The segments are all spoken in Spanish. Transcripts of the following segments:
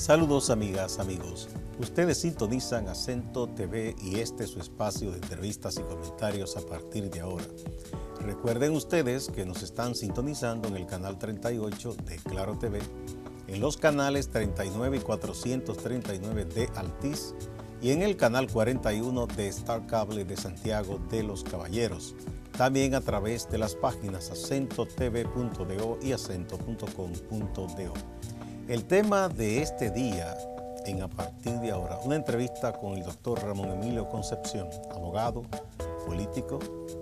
Saludos amigas, amigos. Ustedes sintonizan Acento TV y este es su espacio de entrevistas y comentarios a partir de ahora. Recuerden ustedes que nos están sintonizando en el canal 38 de Claro TV, en los canales 39 y 439 de Altiz y en el canal 41 de Star Cable de Santiago de los Caballeros. También a través de las páginas acentotv.do y acento.com.do. El tema de este día, en A Partir de Ahora, una entrevista con el doctor Ramón Emilio Concepción, abogado, político,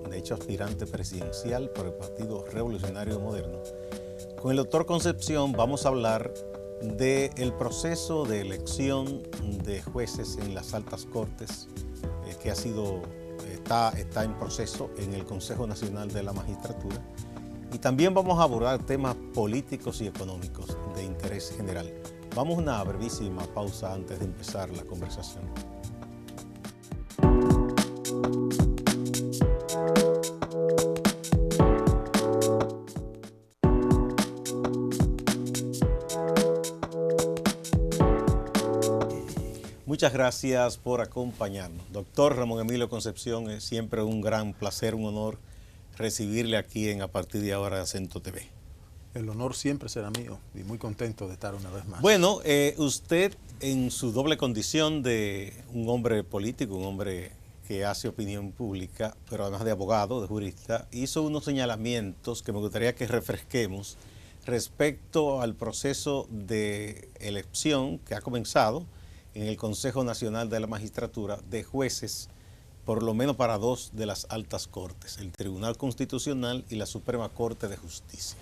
de hecho aspirante presidencial por el Partido Revolucionario Moderno. Con el doctor Concepción vamos a hablar del proceso de elección de jueces en las altas cortes, que está en proceso en el Consejo Nacional de la Magistratura. Y también vamos a abordar temas políticos y económicos de interés general. Vamos a una brevísima pausa antes de empezar la conversación. Muchas gracias por acompañarnos. Doctor Ramón Emilio Concepción, es siempre un gran placer, un honor recibirle aquí en A Partir de Ahora de Acento TV. El honor siempre será mío y muy contento de estar una vez más. Bueno, usted en su doble condición de un hombre político, un hombre que hace opinión pública, pero además de abogado, de jurista, hizo unos señalamientos que me gustaría que refresquemos respecto al proceso de elección que ha comenzado en el Consejo Nacional de la Magistratura de jueces, por lo menos para dos de las altas cortes, el Tribunal Constitucional y la Suprema Corte de Justicia.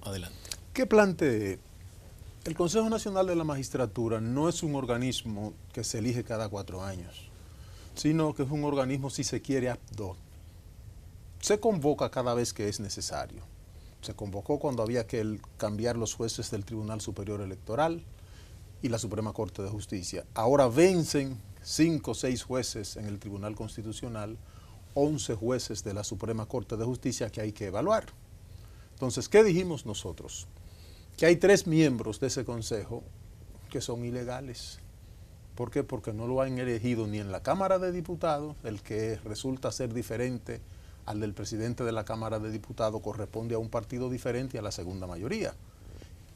Adelante. ¿Qué plantee? El Consejo Nacional de la Magistratura no es un organismo que se elige cada 4 años, sino que es un organismo, si se quiere, ad hoc. Se convoca cada vez que es necesario. Se convocó cuando había que cambiar los jueces del Tribunal Superior Electoral y la Suprema Corte de Justicia. Ahora vencen 5 o 6 jueces en el Tribunal Constitucional, 11 jueces de la Suprema Corte de Justicia que hay que evaluar. Entonces, ¿qué dijimos nosotros? Que hay 3 miembros de ese consejo que son ilegales. ¿Por qué? Porque no lo han elegido ni en la Cámara de Diputados, el que resulta ser diferente al del presidente de la Cámara de Diputados corresponde a un partido diferente y a la segunda mayoría.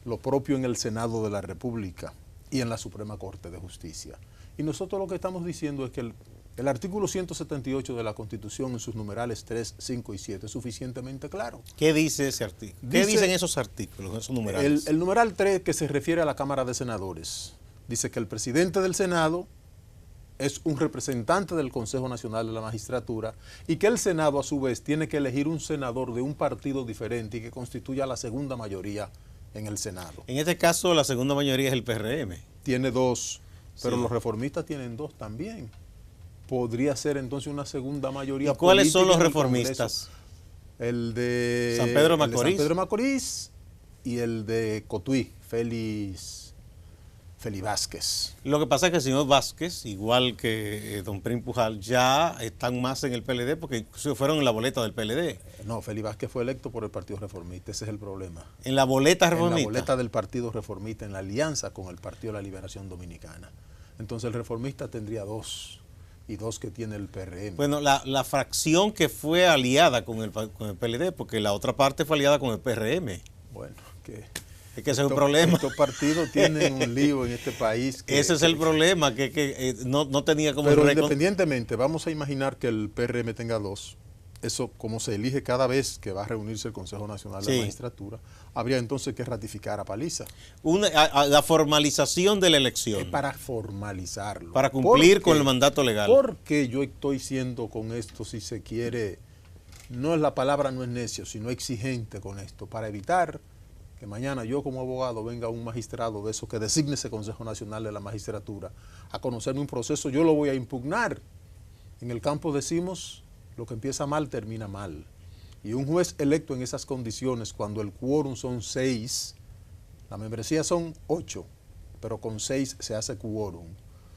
Lo propio en el Senado de la República y en la Suprema Corte de Justicia. Y nosotros lo que estamos diciendo es que el artículo 178 de la Constitución en sus numerales 3, 5 y 7 es suficientemente claro. ¿Qué dice ese artículo? ¿Qué dicen esos artículos, esos numerales? El numeral 3, que se refiere a la Cámara de Senadores, dice que el presidente del Senado es un representante del Consejo Nacional de la Magistratura y que el Senado a su vez tiene que elegir un senador de un partido diferente y que constituya la segunda mayoría en el Senado. En este caso la segunda mayoría es el PRM. Tiene 2, pero sí, los reformistas tienen 2 también. Podría ser entonces una segunda mayoría. ¿Y cuáles son los reformistas? El de San Pedro de Macorís. San Pedro de Macorís y el de Cotuí, Félix Vázquez. Lo que pasa es que el señor Vázquez, igual que don Prim Pujal, ya están más en el PLD porque incluso fueron en la boleta del PLD. No, Félix Vázquez fue electo por el Partido Reformista, ese es el problema. ¿En la boleta reformista? En la boleta del Partido Reformista, en la alianza con el Partido de la Liberación Dominicana. Entonces el reformista tendría 2 y 2 que tiene el PRM. Bueno, la fracción que fue aliada con el PLD, porque la otra parte fue aliada con el PRM. Bueno, es que ese es un problema. Estos partidos tienen un lío en este país. Ese es el problema, que no tenía como... Pero independientemente, vamos a imaginar que el PRM tenga 2. Eso, como se elige cada vez que va a reunirse el Consejo Nacional de la Magistratura, habría entonces que ratificar a paliza. La formalización de la elección. Es para formalizarlo. Para cumplir con el mandato legal. Porque yo estoy siendo con esto, si se quiere, no es la palabra, no es necio, sino exigente con esto, para evitar que mañana yo como abogado venga un magistrado de eso que designe ese Consejo Nacional de la Magistratura a conocerme un proceso, yo lo voy a impugnar. En el campo decimos, lo que empieza mal termina mal. Y un juez electo en esas condiciones, cuando el quórum son 6, la membresía son 8, pero con 6 se hace quórum.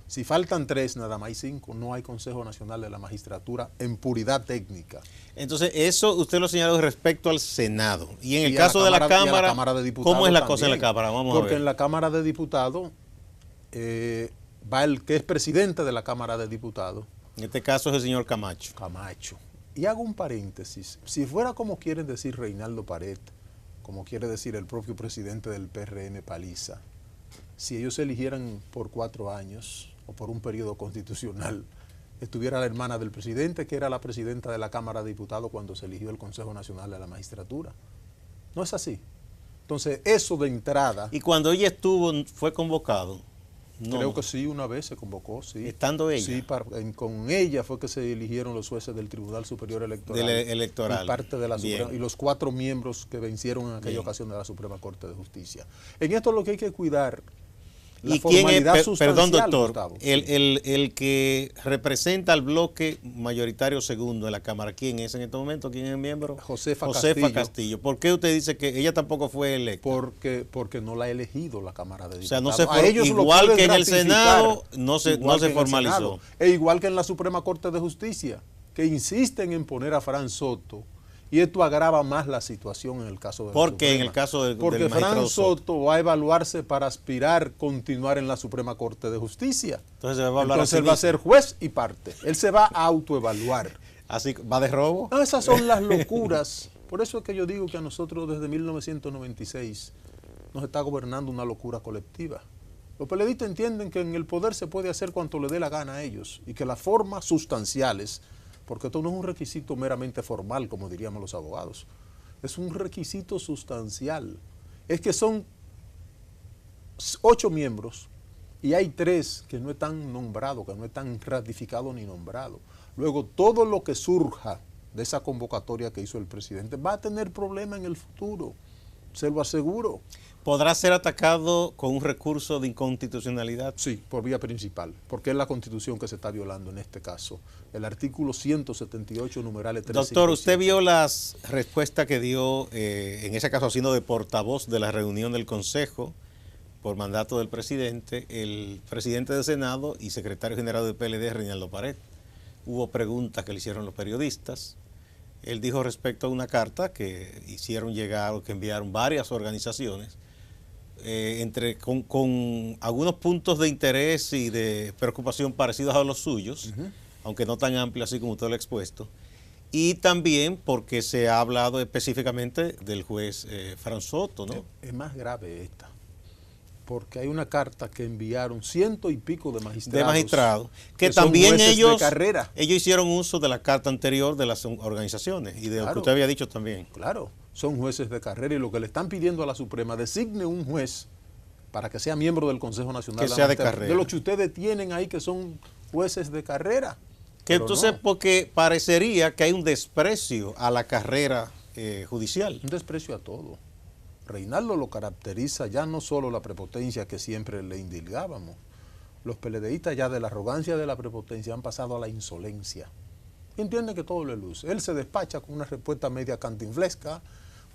Si faltan 3, nada más hay 5, no hay Consejo Nacional de la Magistratura en puridad técnica. Entonces, eso usted lo señaló respecto al Senado. Y en el caso de la Cámara, de Diputados, ¿cómo es la también, cosa en la Cámara? Vamos a ver. Porque en la Cámara de Diputados va el que es presidente de la Cámara de Diputados. En este caso es el señor Camacho. Camacho. Y hago un paréntesis. Si fuera como quieren decir Reinaldo Pared, como quiere decir el propio presidente del PRM, Paliza, si ellos se eligieran por 4 años o por un periodo constitucional, estuviera la hermana del presidente, que era la presidenta de la Cámara de Diputados cuando se eligió el Consejo Nacional de la Magistratura. No es así. Entonces, eso de entrada... Y cuando ella estuvo, fue convocado. No. Creo que sí, una vez se convocó, sí. ¿Estando ella? Sí, con ella fue que se eligieron los jueces del Tribunal Superior Electoral. Electoral. Y parte de la Suprema, y los 4 miembros que vencieron en aquella ocasión de la Suprema Corte de Justicia. En esto lo que hay que cuidar, la ¿y quién es, perdón, doctor, Gustavo, el que representa al bloque mayoritario segundo de la Cámara? ¿Quién es en este momento? ¿Quién es el miembro? Josefa Castillo. ¿Por qué usted dice que ella tampoco fue electa? Porque no la ha elegido la Cámara de Diputados. O sea, igual que en el Senado, no se formalizó. E igual que en la Suprema Corte de Justicia, que insisten en poner a Fran Soto, y esto agrava más la situación en el caso de la ¿Por qué en el caso del Porque magistrado Fran Soto va a evaluarse para aspirar continuar en la Suprema Corte de Justicia. Entonces, él va a ser juez y parte. Él se va a autoevaluar. ¿Así va de robo? No, esas son las locuras. Por eso es que yo digo que a nosotros desde 1996 nos está gobernando una locura colectiva. Los PLDistas entienden que en el poder se puede hacer cuanto le dé la gana a ellos y que las formas sustanciales, porque esto no es un requisito meramente formal, como diríamos los abogados, es un requisito sustancial. Es que son 8 miembros y hay 3 que no están nombrados, que no están ratificados ni nombrados. Luego, todo lo que surja de esa convocatoria que hizo el presidente va a tener problemas en el futuro, se lo aseguro. ¿Podrá ser atacado con un recurso de inconstitucionalidad? Sí, por vía principal, porque es la Constitución que se está violando en este caso. El artículo 178, numerales 3. Doctor, usted vio las respuestas que dio, en ese caso siendo de portavoz de la reunión del Consejo, por mandato del presidente, el presidente del Senado y secretario general del PLD, Reinaldo Pared. Hubo preguntas que le hicieron los periodistas. Él dijo respecto a una carta que hicieron llegar o que enviaron varias organizaciones, con algunos puntos de interés y de preocupación parecidos a los suyos, aunque no tan amplios así como usted lo ha expuesto, y también porque se ha hablado específicamente del juez Fran Soto, ¿no? Es más grave esta, porque hay una carta que enviaron 100 y pico de magistrados. Que también ellos hicieron uso de la carta anterior de las organizaciones y de lo que usted había dicho también. Claro, son jueces de carrera y lo que le están pidiendo a la Suprema, designe un juez para que sea miembro del Consejo Nacional que sea de carrera. De los que ustedes tienen ahí que son jueces de carrera. Que entonces, no. Porque parecería que hay un desprecio a la carrera judicial. Un desprecio a todo. Reinaldo lo caracteriza ya no solo la prepotencia que siempre le indilgábamos. Los PLDistas ya de la arrogancia de la prepotencia han pasado a la insolencia. Entiende que todo le luce. Él se despacha con una respuesta media cantinflesca,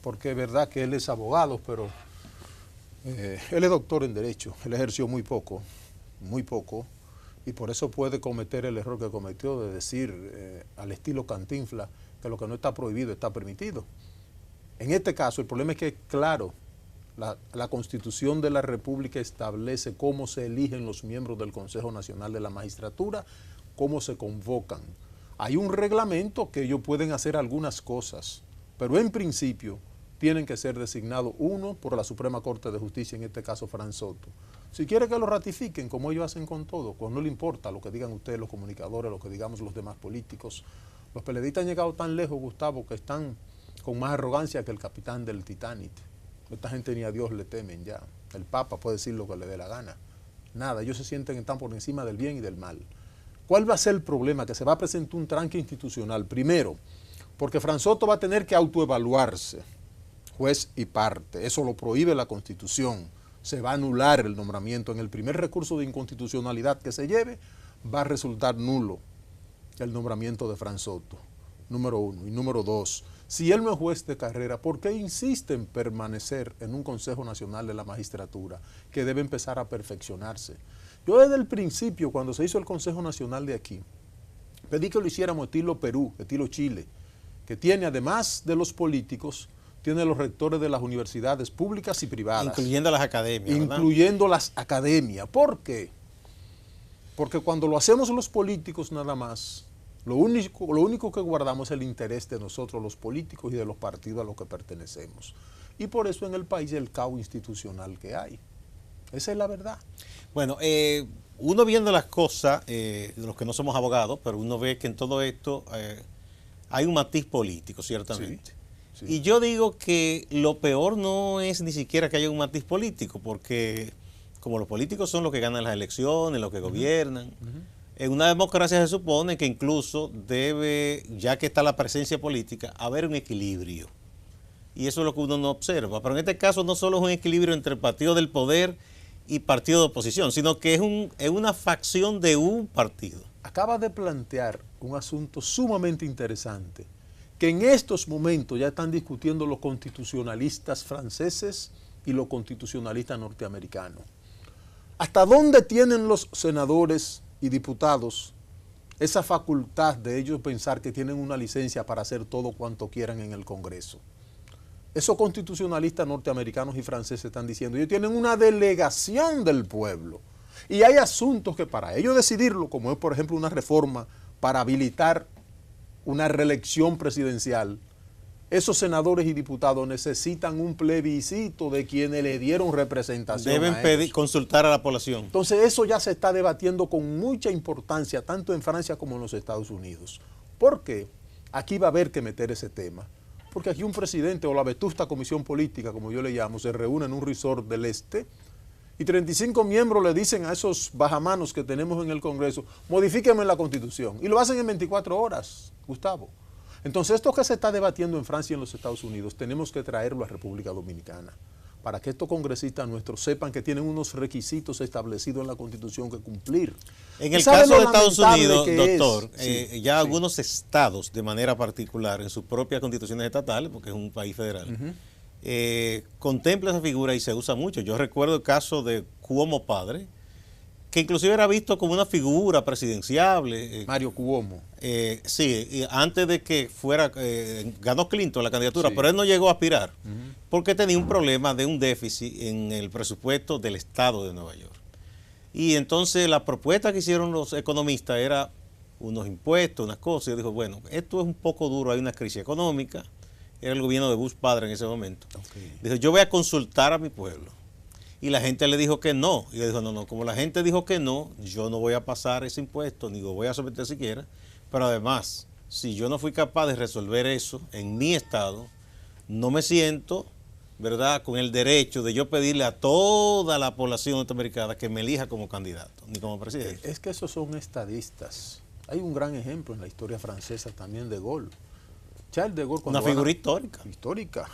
porque es verdad que él es abogado, pero él es doctor en Derecho. Él ejerció muy poco, y por eso puede cometer el error que cometió de decir al estilo Cantinflas que lo que no está prohibido está permitido. En este caso, el problema es que, claro, la Constitución de la República establece cómo se eligen los miembros del Consejo Nacional de la Magistratura, cómo se convocan. Hay un reglamento que ellos pueden hacer algunas cosas, pero en principio tienen que ser designados uno por la Suprema Corte de Justicia, en este caso Fran Soto. Si quiere que lo ratifiquen, como ellos hacen con todo, pues no le importa lo que digan ustedes, los comunicadores, lo que digamos los demás políticos. Los PLDistas han llegado tan lejos, Gustavo, que están con más arrogancia que el capitán del Titanic. Esta gente ni a Dios le temen ya. El Papa puede decir lo que le dé la gana. Nada, ellos se sienten que están por encima del bien y del mal. ¿Cuál va a ser el problema? Que se va a presentar un tranque institucional. Primero, porque Fran Soto va a tener que autoevaluarse, juez y parte. Eso lo prohíbe la Constitución. Se va a anular el nombramiento. En el primer recurso de inconstitucionalidad que se lleve, va a resultar nulo el nombramiento de Fran Soto. Número 1. Y número 2, si él no es juez de carrera, ¿por qué insiste en permanecer en un Consejo Nacional de la Magistratura que debe empezar a perfeccionarse? Yo desde el principio, cuando se hizo el Consejo Nacional de aquí, pedí que lo hiciéramos estilo Perú, estilo Chile, que tiene, además de los políticos, tiene los rectores de las universidades públicas y privadas. Incluyendo las academias, ¿verdad? Incluyendo las academias. ¿Por qué? Porque cuando lo hacemos los políticos nada más, lo único que guardamos es el interés de nosotros los políticos y de los partidos a los que pertenecemos. Y por eso en el país el caos institucional que hay. Esa es la verdad. Bueno, uno viendo las cosas, los que no somos abogados, pero uno ve que en todo esto hay un matiz político, ciertamente. Sí, sí. Y yo digo que lo peor no es ni siquiera que haya un matiz político, porque como los políticos son los que ganan las elecciones, los que gobiernan, en una democracia se supone que incluso debe, ya que está la presencia política, haber un equilibrio. Y eso es lo que uno no observa. Pero en este caso no solo es un equilibrio entre el partido del poder y partido de oposición, sino que es una facción de un partido. Acaba de plantear un asunto sumamente interesante, que en estos momentos ya están discutiendo los constitucionalistas franceses y los constitucionalistas norteamericanos. ¿Hasta dónde tienen los senadores y diputados esa facultad de ellos pensar que tienen una licencia para hacer todo cuanto quieran en el Congreso? Esos constitucionalistas norteamericanos y franceses están diciendo, ellos tienen una delegación del pueblo. Y hay asuntos que para ellos decidirlo, como es por ejemplo una reforma para habilitar una reelección presidencial, esos senadores y diputados necesitan un plebiscito de quienes le dieron representación. Deben consultar a la población. Entonces eso ya se está debatiendo con mucha importancia, tanto en Francia como en los Estados Unidos. ¿Por qué? Aquí va a haber que meter ese tema. Porque aquí un presidente o la vetusta comisión política, como yo le llamo, se reúne en un resort del este y 35 miembros le dicen a esos bajamanos que tenemos en el Congreso, modifíquenme la Constitución. Y lo hacen en 24 horas, Gustavo. Entonces esto que se está debatiendo en Francia y en los Estados Unidos, tenemos que traerlo a República Dominicana para que estos congresistas nuestros sepan que tienen unos requisitos establecidos en la Constitución que cumplir. En el caso de Estados Unidos, doctor, ya sí. Algunos estados, de manera particular, en sus propias constituciones estatales, porque es un país federal, contempla esa figura y se usa mucho. Yo recuerdo el caso de Cuomo padre, que inclusive era visto como una figura presidenciable. Mario Cuomo. Sí, antes de que fuera, ganó Clinton la candidatura, sí. Pero él no llegó a aspirar, porque tenía un problema de un déficit en el presupuesto del estado de Nueva York. Y entonces la propuesta que hicieron los economistas era unos impuestos, unas cosas, y dijo, bueno, esto es un poco duro, hay una crisis económica, era el gobierno de Bush padre en ese momento. Okay. Dijo, yo voy a consultar a mi pueblo. Y la gente le dijo que no. Y le dijo, no, como la gente dijo que no, yo no voy a pasar ese impuesto, ni lo voy a someter siquiera. Pero además, si yo no fui capaz de resolver eso en mi estado, no me siento, ¿verdad?, con el derecho de yo pedirle a toda la población norteamericana que me elija como candidato, ni como presidente. Es que esos son estadistas. Hay un gran ejemplo en la historia francesa también de Gaulle. Charles de Gaulle, una figura histórica. Histórica,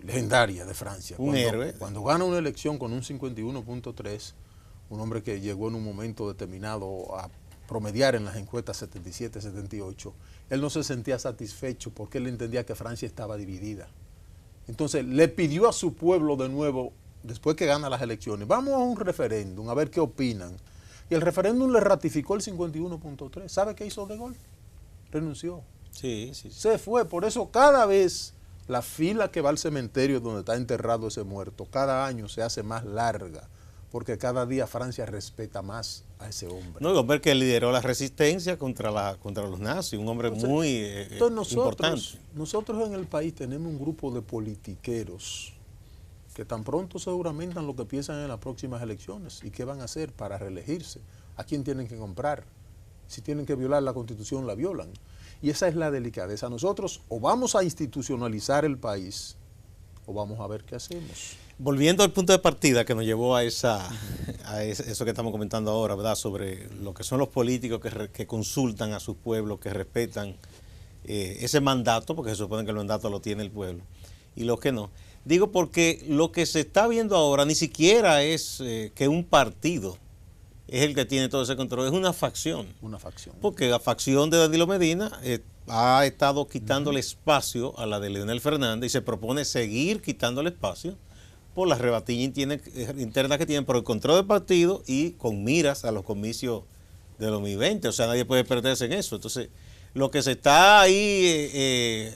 legendaria de Francia. Un héroe. Cuando gana una elección con un 51.3, un hombre que llegó en un momento determinado a promediar en las encuestas 77, 78, él no se sentía satisfecho porque él entendía que Francia estaba dividida. Entonces le pidió a su pueblo de nuevo, después que gana las elecciones, vamos a un referéndum, a ver qué opinan. Y el referéndum le ratificó el 51.3. ¿Sabe qué hizo de Gaulle? Renunció. Sí. Se fue. Por eso cada vez la fila que va al cementerio donde está enterrado ese muerto, cada año se hace más larga, porque cada día Francia respeta más a ese hombre. No, el hombre que lideró la resistencia contra los nazis, un hombre muy importante. Nosotros en el país tenemos un grupo de politiqueros que tan pronto se juramentan lo que piensan en las próximas elecciones y qué van a hacer para reelegirse, a quién tienen que comprar, si tienen que violar la Constitución la violan. Y esa es la delicadeza. Nosotros o vamos a institucionalizar el país o vamos a ver qué hacemos. Volviendo al punto de partida que nos llevó a eso que estamos comentando ahora, ¿verdad? Sobre lo que son los políticos que consultan a sus pueblos, que respetan ese mandato, porque se supone que el mandato lo tiene el pueblo, y los que no. Digo porque lo que se está viendo ahora ni siquiera es que un partido es el que tiene todo ese control, es una facción. Una facción. Porque la facción de Danilo Medina ha estado quitándole espacio a la de Leonel Fernández y se propone seguir quitándole espacio por las rebatillas internas que tienen, por el control del partido y con miras a los comicios de 2020. O sea, nadie puede perderse en eso. Entonces, lo que se está ahí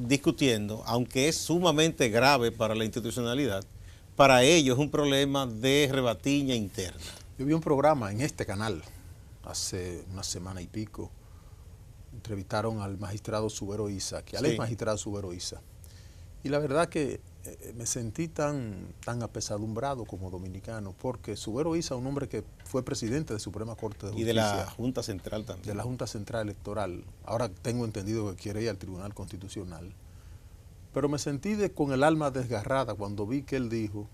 discutiendo, aunque es sumamente grave para la institucionalidad, para ellos es un problema de rebatiña interna. Yo vi un programa en este canal hace una semana y pico. Entrevistaron al magistrado Subero Isa, al ex magistrado Subero Isa. Y la verdad que me sentí tan apesadumbrado como dominicano, porque Subero Isa, un hombre que fue presidente de Suprema Corte de Justicia. Y de la Junta Central también. De la Junta Central Electoral. Ahora tengo entendido que quiere ir al Tribunal Constitucional. Pero me sentí con el alma desgarrada cuando vi que él dijo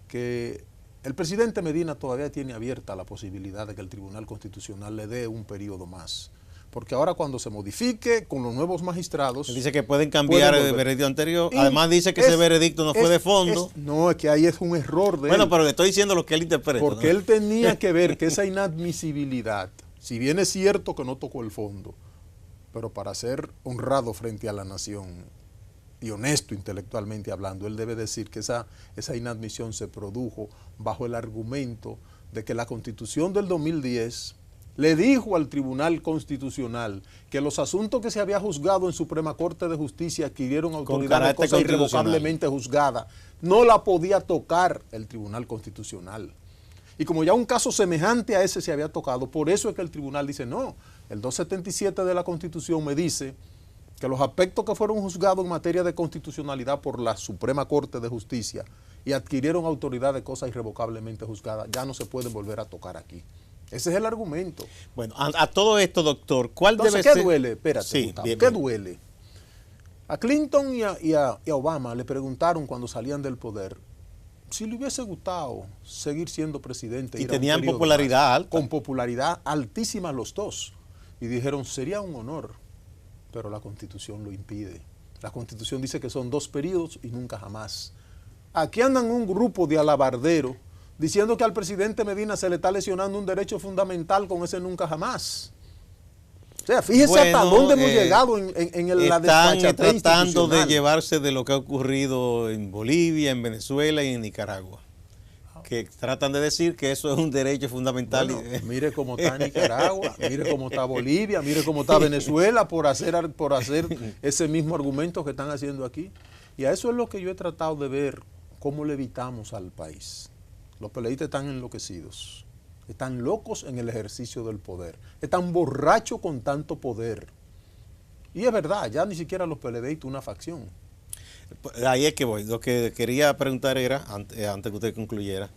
que el presidente Medina todavía tiene abierta la posibilidad de que el Tribunal Constitucional le dé un periodo más. Porque ahora cuando se modifique con los nuevos magistrados... Él dice que pueden cambiar el veredicto anterior. Además dice que ese veredicto no fue de fondo. No, es que ahí es un error de él. Bueno, pero le estoy diciendo lo que él interpreta. Porque él tenía que ver que esa inadmisibilidad, si bien es cierto que no tocó el fondo, pero para ser honrado frente a la nación y honesto intelectualmente hablando, él debe decir que esa inadmisión se produjo bajo el argumento de que la Constitución del 2010 le dijo al Tribunal Constitucional que los asuntos que se había juzgado en Suprema Corte de Justicia adquirieron autoridad de cosa irrevocablemente juzgada, no la podía tocar el Tribunal Constitucional. Y como ya un caso semejante a ese se había tocado, por eso es que el tribunal dice, no, el 277 de la Constitución me dice que los aspectos que fueron juzgados en materia de constitucionalidad por la Suprema Corte de Justicia y adquirieron autoridad de cosa irrevocablemente juzgada, ya no se pueden volver a tocar aquí. Ese es el argumento. Bueno, a todo esto, doctor, ¿cuál debe ser? ¿Qué duele? Espérate, sí, Gustavo, bien, ¿qué bien. duele? A Clinton y a Obama le preguntaron cuando salían del poder si le hubiese gustado seguir siendo presidente. Y tenían popularidad alta. Con popularidad altísima los dos. Y dijeron, sería un honor, pero la Constitución lo impide. La Constitución dice que son 2 periodos y nunca jamás. Aquí andan un grupo de alabarderos diciendo que al presidente Medina se le está lesionando un derecho fundamental con ese nunca jamás. O sea, fíjese hasta dónde hemos llegado en la desfachatez Están tratando institucional. de llevarse de lo que ha ocurrido en Bolivia, en Venezuela y en Nicaragua. Que tratan de decir que eso es un derecho fundamental. Bueno, mire cómo está Nicaragua, mire cómo está Bolivia, mire cómo está Venezuela por hacer ese mismo argumento que están haciendo aquí. Y a eso es lo que yo he tratado de ver, cómo le evitamos al país. Los peleadistas están enloquecidos, están locos en el ejercicio del poder, están borrachos con tanto poder. Y es verdad, ya ni siquiera los peleadistas una facción. Ahí es que voy. Lo que quería preguntar era, antes que usted concluyera,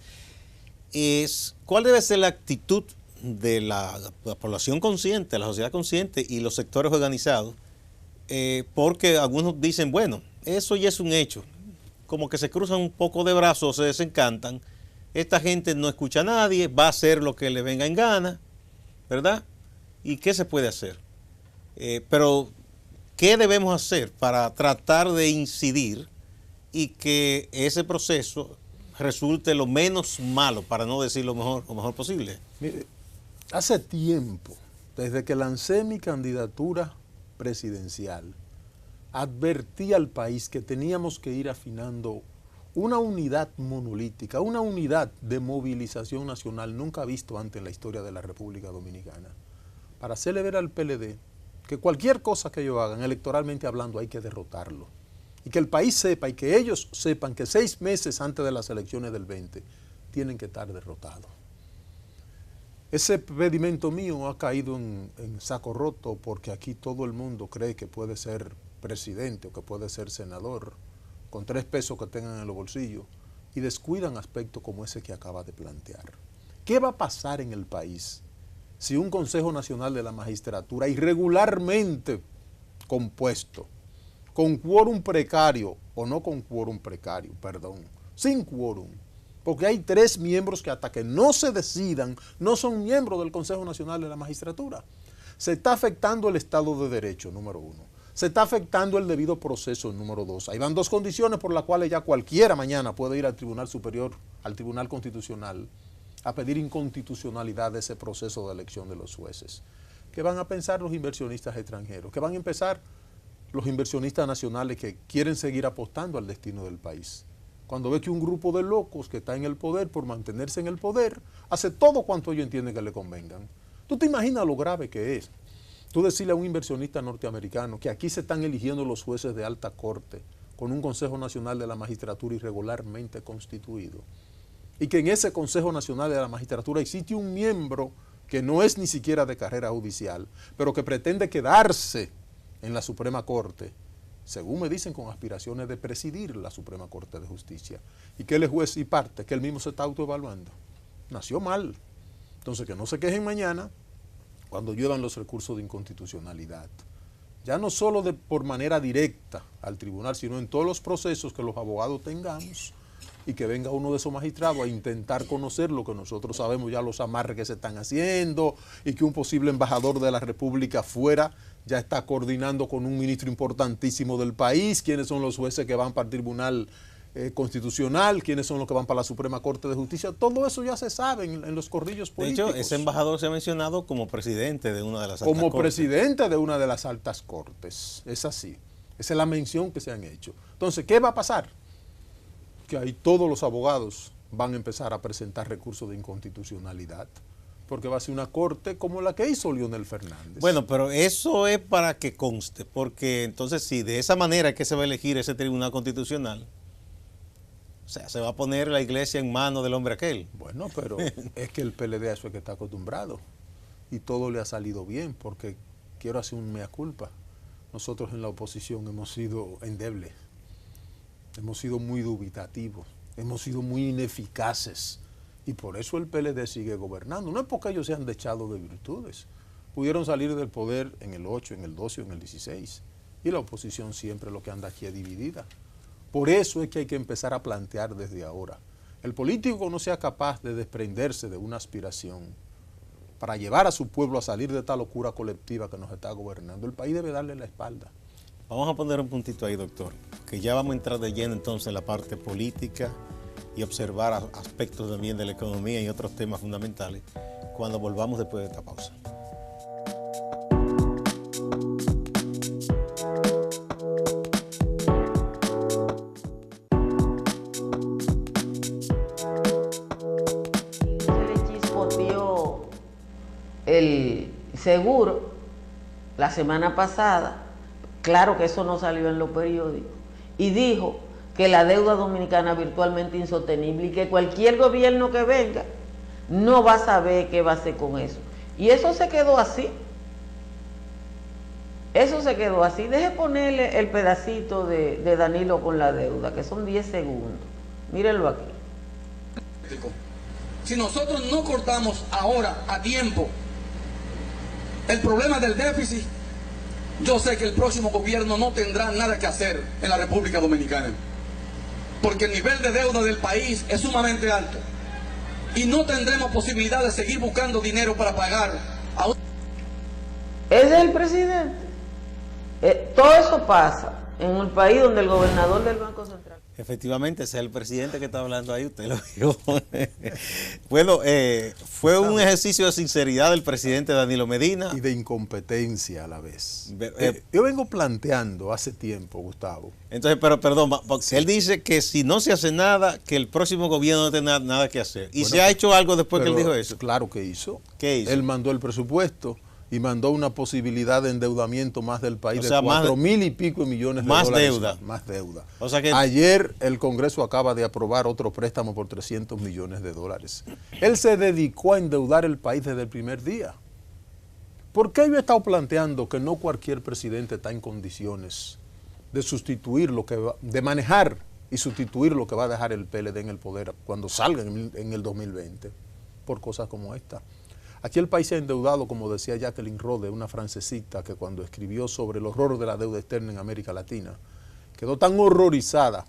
es ¿cuál debe ser la actitud de la población consciente, la sociedad consciente y los sectores organizados? Porque algunos dicen, bueno, eso ya es un hecho. Como que se cruzan un poco de brazos, se desencantan. Esta gente no escucha a nadie, va a hacer lo que le venga en gana, ¿verdad? ¿Y qué se puede hacer? Pero ¿qué debemos hacer para tratar de incidir y que ese proceso resulte lo menos malo, para no decir lo mejor posible? Mire, hace tiempo, desde que lancé mi candidatura presidencial, advertí al país que teníamos que ir afinando una unidad monolítica, una unidad de movilización nacional nunca visto antes en la historia de la República Dominicana, para hacerle ver al PLD que cualquier cosa que ellos hagan, electoralmente hablando, hay que derrotarlo. Y que el país sepa y que ellos sepan que 6 meses antes de las elecciones del 20 tienen que estar derrotados. Ese pedimento mío ha caído en saco roto porque aquí todo el mundo cree que puede ser presidente o que puede ser senador con 3 pesos que tengan en los bolsillos y descuidan aspectos como ese que acaba de plantear. ¿Qué va a pasar en el país si un Consejo Nacional de la Magistratura irregularmente compuesto, con quórum precario, o no con quórum precario, perdón, sin quórum, porque hay 3 miembros que hasta que no se decidan, no son miembros del Consejo Nacional de la Magistratura? Se está afectando el Estado de Derecho, número 1. Se está afectando el debido proceso, número 2. Ahí van 2 condiciones por las cuales ya cualquiera mañana puede ir al Tribunal Superior, al Tribunal Constitucional, a pedir inconstitucionalidad de ese proceso de elección de los jueces. ¿Qué van a pensar los inversionistas extranjeros? ¿Qué van a empezar los inversionistas nacionales que quieren seguir apostando al destino del país? Cuando ve que un grupo de locos que está en el poder, por mantenerse en el poder, hace todo cuanto ellos entienden que le convengan. ¿Tú te imaginas lo grave que es Tú decirle a un inversionista norteamericano que aquí se están eligiendo los jueces de alta corte con un Consejo Nacional de la Magistratura irregularmente constituido, y que en ese Consejo Nacional de la Magistratura existe un miembro que no es ni siquiera de carrera judicial, pero que pretende quedarse en la Suprema Corte, según me dicen, con aspiraciones de presidir la Suprema Corte de Justicia, y que él es juez y parte, que él mismo se está autoevaluando. Nació mal. Entonces, que no se quejen mañana cuando lluevan los recursos de inconstitucionalidad. Ya no solo por manera directa al tribunal, sino en todos los procesos que los abogados tengamos, y que venga uno de esos magistrados a intentar conocer lo que nosotros sabemos ya, los amarres que se están haciendo, y que un posible embajador de la República fuera ya está coordinando con un ministro importantísimo del país, quiénes son los jueces que van para el Tribunal Constitucional, quiénes son los que van para la Suprema Corte de Justicia. Todo eso ya se sabe en los corrillos políticos. De hecho, ese embajador se ha mencionado como presidente de una de las altas cortes. Como presidente de una de las altas cortes, es así. Esa es la mención que se han hecho. Entonces, ¿qué va a pasar? Que ahí todos los abogados van a empezar a presentar recursos de inconstitucionalidad, porque va a ser una corte como la que hizo Leonel Fernández. Bueno, pero eso es para que conste, porque entonces si de esa manera es que se va a elegir ese tribunal constitucional, o sea, se va a poner la iglesia en manos del hombre aquel. Bueno, pero es que el PLD a eso es que está acostumbrado, y todo le ha salido bien, porque quiero hacer un mea culpa. Nosotros en la oposición hemos sido endebles, hemos sido muy dubitativos, hemos sido muy ineficaces, y por eso el PLD sigue gobernando. No es porque ellos se han dechado de virtudes. Pudieron salir del poder en el 8, en el 12 o en el 16, y la oposición siempre lo que anda aquí es dividida. Por eso es que hay que empezar a plantear desde ahora. El político no sea capaz de desprenderse de una aspiración para llevar a su pueblo a salir de esta locura colectiva que nos está gobernando. El país debe darle la espalda. Vamos a poner un puntito ahí, doctor, que ya vamos a entrar de lleno entonces en la parte política y observar aspectos también de la economía y otros temas fundamentales cuando volvamos después de esta pausa. El seguro la semana pasada, claro que eso no salió en los periódicos, y dijo que la deuda dominicana es virtualmente insostenible y que cualquier gobierno que venga no va a saber qué va a hacer con eso. Y eso se quedó así. Eso se quedó así. Deje ponerle el pedacito de Danilo con la deuda, que son 10 segundos. Mírenlo aquí. Si nosotros no cortamos ahora a tiempo el problema del déficit, yo sé que el próximo gobierno no tendrá nada que hacer en la República Dominicana, porque el nivel de deuda del país es sumamente alto y no tendremos posibilidad de seguir buscando dinero para pagar a un... ¿Es el presidente? Todo eso pasa en un país donde el gobernador del Banco Central... Efectivamente, ese es el presidente que está hablando ahí, usted lo dijo. Bueno, fue un ejercicio de sinceridad del presidente Danilo Medina. Y de incompetencia a la vez. Yo vengo planteando hace tiempo, Gustavo. Entonces, pero perdón, él dice que si no se hace nada, que el próximo gobierno no tiene nada que hacer. ¿Y bueno, se ha hecho algo después que él dijo eso? Claro que hizo. ¿Qué hizo? Él mandó el presupuesto y mandó una posibilidad de endeudamiento más del país, o sea, de 4,000 y pico millones de dólares. Más deuda. O sea que... Ayer el Congreso acaba de aprobar otro préstamo por 300 millones de dólares. Él se dedicó a endeudar el país desde el primer día. ¿Por qué yo he estado planteando que no cualquier presidente está en condiciones de sustituir lo que va, de manejar y sustituir lo que va a dejar el PLD en el poder cuando salga en el 2020? Por cosas como esta. Aquí el país se ha endeudado, como decía Jacqueline Rode, una francesita que cuando escribió sobre el horror de la deuda externa en América Latina, quedó tan horrorizada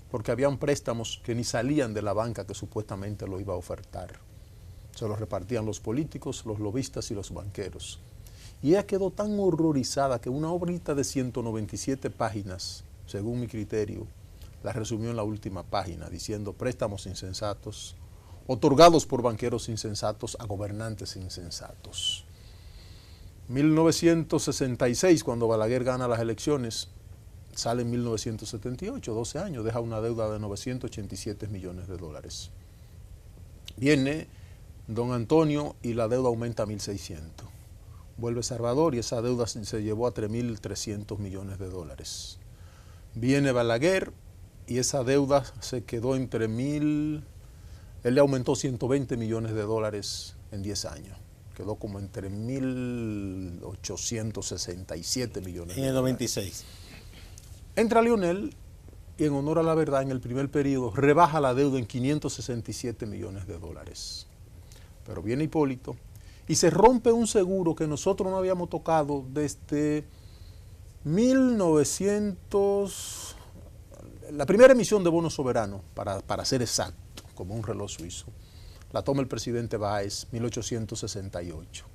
porque habían préstamos que ni salían de la banca que supuestamente lo iba a ofertar. Se los repartían los políticos, los lobistas y los banqueros. Y ella quedó tan horrorizada que una obrita de 197 páginas, según mi criterio, la resumió en la última página, diciendo préstamos insensatos, otorgados por banqueros insensatos a gobernantes insensatos. 1966, cuando Balaguer gana las elecciones, sale en 1978, 12 años, deja una deuda de 987 millones de dólares. Viene don Antonio y la deuda aumenta a 1.600. Vuelve Salvador y esa deuda se llevó a 3.300 millones de dólares. Viene Balaguer y esa deuda se quedó en 3.000, él le aumentó 120 millones de dólares en 10 años. Quedó como en 3.867 millones de dólares. En el 96. Entra Lionel y en honor a la verdad, en el primer periodo, rebaja la deuda en 567 millones de dólares. Pero viene Hipólito y se rompe un seguro que nosotros no habíamos tocado desde 1900, la primera emisión de bonos soberanos, para ser exacto, como un reloj suizo, la toma el presidente Báez, 1868.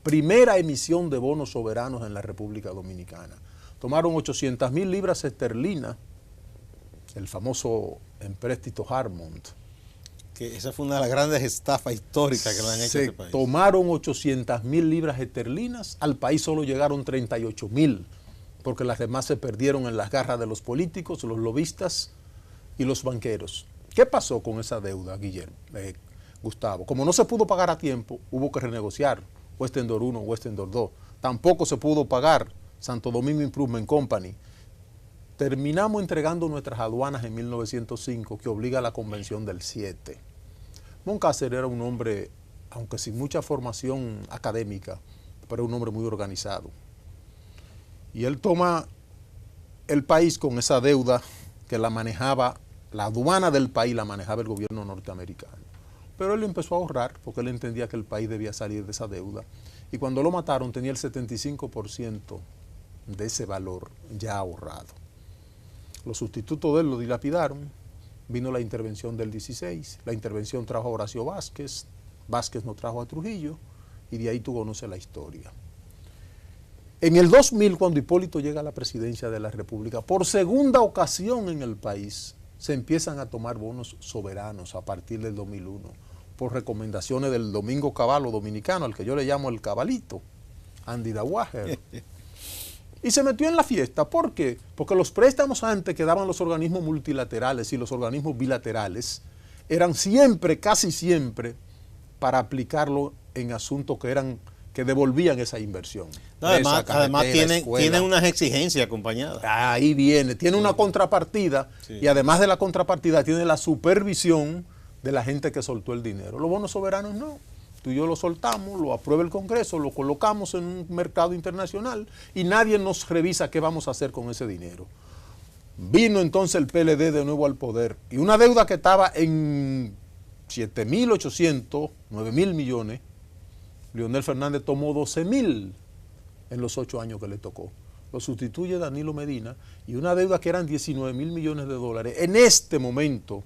Primera emisión de bonos soberanos en la República Dominicana. Tomaron 800.000 libras esterlinas, el famoso empréstito Harmond. Que esa fue una de las grandes estafas históricas que le han hecho a este país. Tomaron 800.000 libras esterlinas, al país solo llegaron 38.000, porque las demás se perdieron en las garras de los políticos, los lobistas y los banqueros. ¿Qué pasó con esa deuda, Gustavo? Como no se pudo pagar a tiempo, hubo que renegociar Westendor 1, Westendor 2. Tampoco se pudo pagar Santo Domingo Improvement Company. Terminamos entregando nuestras aduanas en 1905, que obliga a la Convención del 7. Moncácer era un hombre, aunque sin mucha formación académica, pero un hombre muy organizado. Y él toma el país con esa deuda que la manejaba, la aduana del país la manejaba el gobierno norteamericano. Pero él empezó a ahorrar porque él entendía que el país debía salir de esa deuda. Y cuando lo mataron tenía el 75% de ese valor ya ahorrado. Los sustitutos de él lo dilapidaron. Vino la intervención del 16. La intervención trajo a Horacio Vázquez. Vázquez no trajo a Trujillo. Y de ahí tú conoces la historia. En el 2000, cuando Hipólito llega a la presidencia de la República, por segunda ocasión en el país, se empiezan a tomar bonos soberanos a partir del 2001, por recomendaciones del Domingo Caballo dominicano, al que yo le llamo el Cabalito, Andy Dawager. Y se metió en la fiesta. ¿Por qué? Porque los préstamos antes que daban los organismos multilaterales y los organismos bilaterales eran siempre, casi siempre, para aplicarlo en asuntos que devolvían esa inversión. No, además tienen unas exigencias acompañadas. Ahí viene, tiene una contrapartida, sí. Y además de la contrapartida tiene la supervisión de la gente que soltó el dinero. Los bonos soberanos no. Tú y yo lo soltamos, lo aprueba el Congreso, lo colocamos en un mercado internacional y nadie nos revisa qué vamos a hacer con ese dinero. Vino entonces el PLD de nuevo al poder y una deuda que estaba en 7.800, 9.000 millones, Leonel Fernández tomó 12.000 en los 8 años que le tocó. Lo sustituye Danilo Medina y una deuda que eran 19.000 millones de dólares, en este momento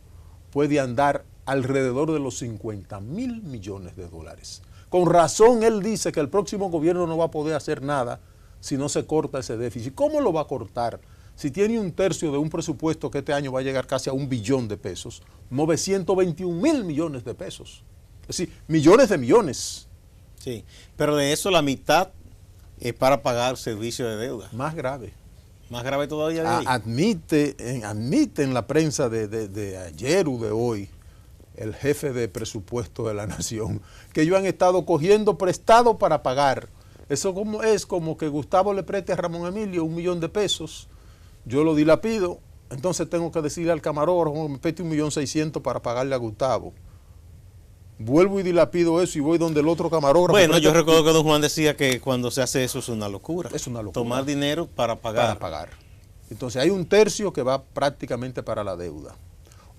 puede andar alrededor de los 50.000 millones de dólares. Con razón él dice que el próximo gobierno no va a poder hacer nada si no se corta ese déficit. ¿Cómo lo va a cortar? Si tiene un tercio de un presupuesto que este año va a llegar casi a 1 billón de pesos, 921.000 millones de pesos. Es decir, millones de millones. Sí, pero de eso la mitad es para pagar servicio de deuda. Más grave. Más grave todavía de ahí. Admite en la prensa de ayer o de hoy, el jefe de presupuesto de la nación, que ellos han estado cogiendo prestado para pagar. Eso es como que Gustavo le preste a Ramón Emilio 1 millón de pesos, yo lo dilapido, entonces tengo que decirle al camarógrafo, me preste 1.600.000 para pagarle a Gustavo. Vuelvo y dilapido eso y voy donde el otro camarógrafo. Bueno, yo recuerdo que don Juan decía que cuando se hace eso es una locura. Es una locura. Tomar dinero para pagar. Para pagar. Entonces hay un tercio que va prácticamente para la deuda.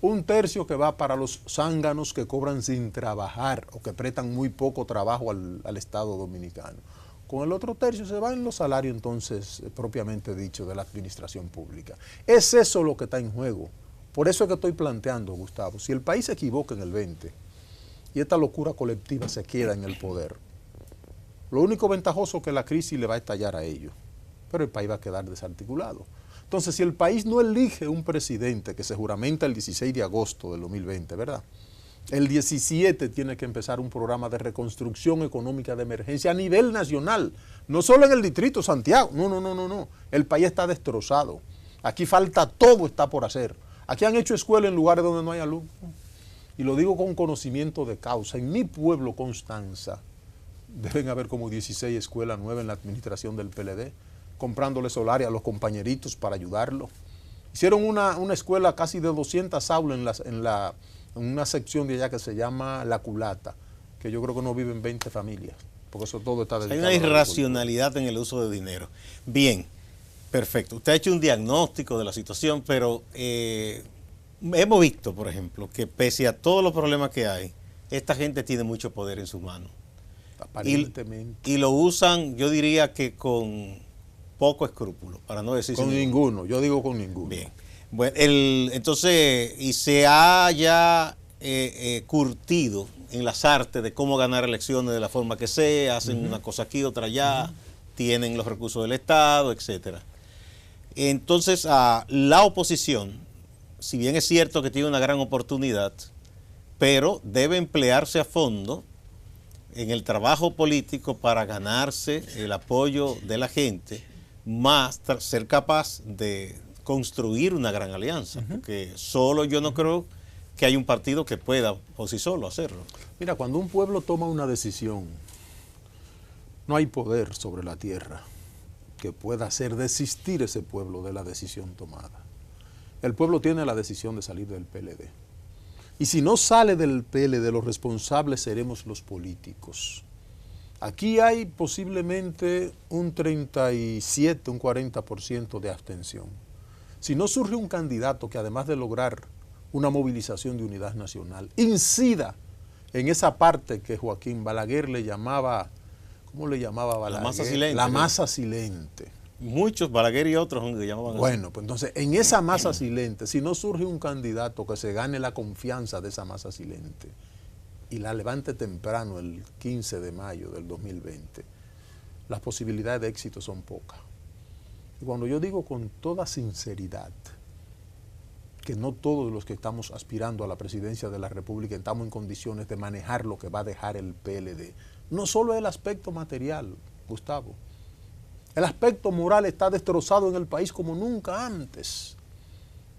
Un tercio que va para los zánganos que cobran sin trabajar o que prestan muy poco trabajo al Estado dominicano. Con el otro tercio se van los salarios entonces propiamente dicho de la administración pública. Es eso lo que está en juego. Por eso es que estoy planteando, Gustavo, si el país se equivoca en el 20 y esta locura colectiva se queda en el poder, lo único ventajoso es que la crisis le va a estallar a ellos, pero el país va a quedar desarticulado. Entonces, si el país no elige un presidente que se juramenta el 16 de agosto del 2020, ¿verdad? El 17 tiene que empezar un programa de reconstrucción económica de emergencia a nivel nacional, no solo en el distrito Santiago, no. El país está destrozado. Aquí falta todo, está por hacer. Aquí han hecho escuela en lugares donde no hay alumnos. Y lo digo con conocimiento de causa. En mi pueblo, Constanza, deben haber como 16 escuelas nuevas en la administración del PLD, comprándole solares a los compañeritos para ayudarlo. Hicieron una escuela casi de 200 aulas en una sección de allá que se llama La Culata, que yo creo que no viven 20 familias, porque eso todo está dedicado. Hay una irracionalidad en el uso de dinero. Bien, perfecto. Usted ha hecho un diagnóstico de la situación, pero hemos visto, por ejemplo, que pese a todos los problemas que hay, esta gente tiene mucho poder en sus manos. Aparentemente. Y lo usan, yo diría que con poco escrúpulo, para no decir con ninguno. Yo digo con ninguno. Bien. Bueno, entonces, y se ha ya curtido en las artes de cómo ganar elecciones de la forma que sea, hacen una cosa aquí, otra allá, tienen los recursos del Estado, etcétera. Entonces, la oposición, si bien es cierto que tiene una gran oportunidad, pero debe emplearse a fondo en el trabajo político para ganarse el apoyo de la gente, más ser capaz de construir una gran alianza, porque solo yo no creo que hay un partido que pueda por sí solo hacerlo. Mira, cuando un pueblo toma una decisión, no hay poder sobre la tierra que pueda hacer desistir ese pueblo de la decisión tomada. El pueblo tiene la decisión de salir del PLD. Y si no sale del PLD, los responsables seremos los políticos. Aquí hay posiblemente un 37, un 40% de abstención. Si no surge un candidato que además de lograr una movilización de unidad nacional, incida en esa parte que Joaquín Balaguer le llamaba, ¿cómo le llamaba Balaguer? La masa silente. La masa silente. Muchos, Balaguer y otros, le llamaban bueno, pues entonces, en esa masa silente, si no surge un candidato que se gane la confianza de esa masa silente y la levante temprano el 15 de mayo del 2020, las posibilidades de éxito son pocas. Y cuando yo digo con toda sinceridad que no todos los que estamos aspirando a la presidencia de la República estamos en condiciones de manejar lo que va a dejar el PLD, no solo el aspecto material, Gustavo, el aspecto moral está destrozado en el país como nunca antes.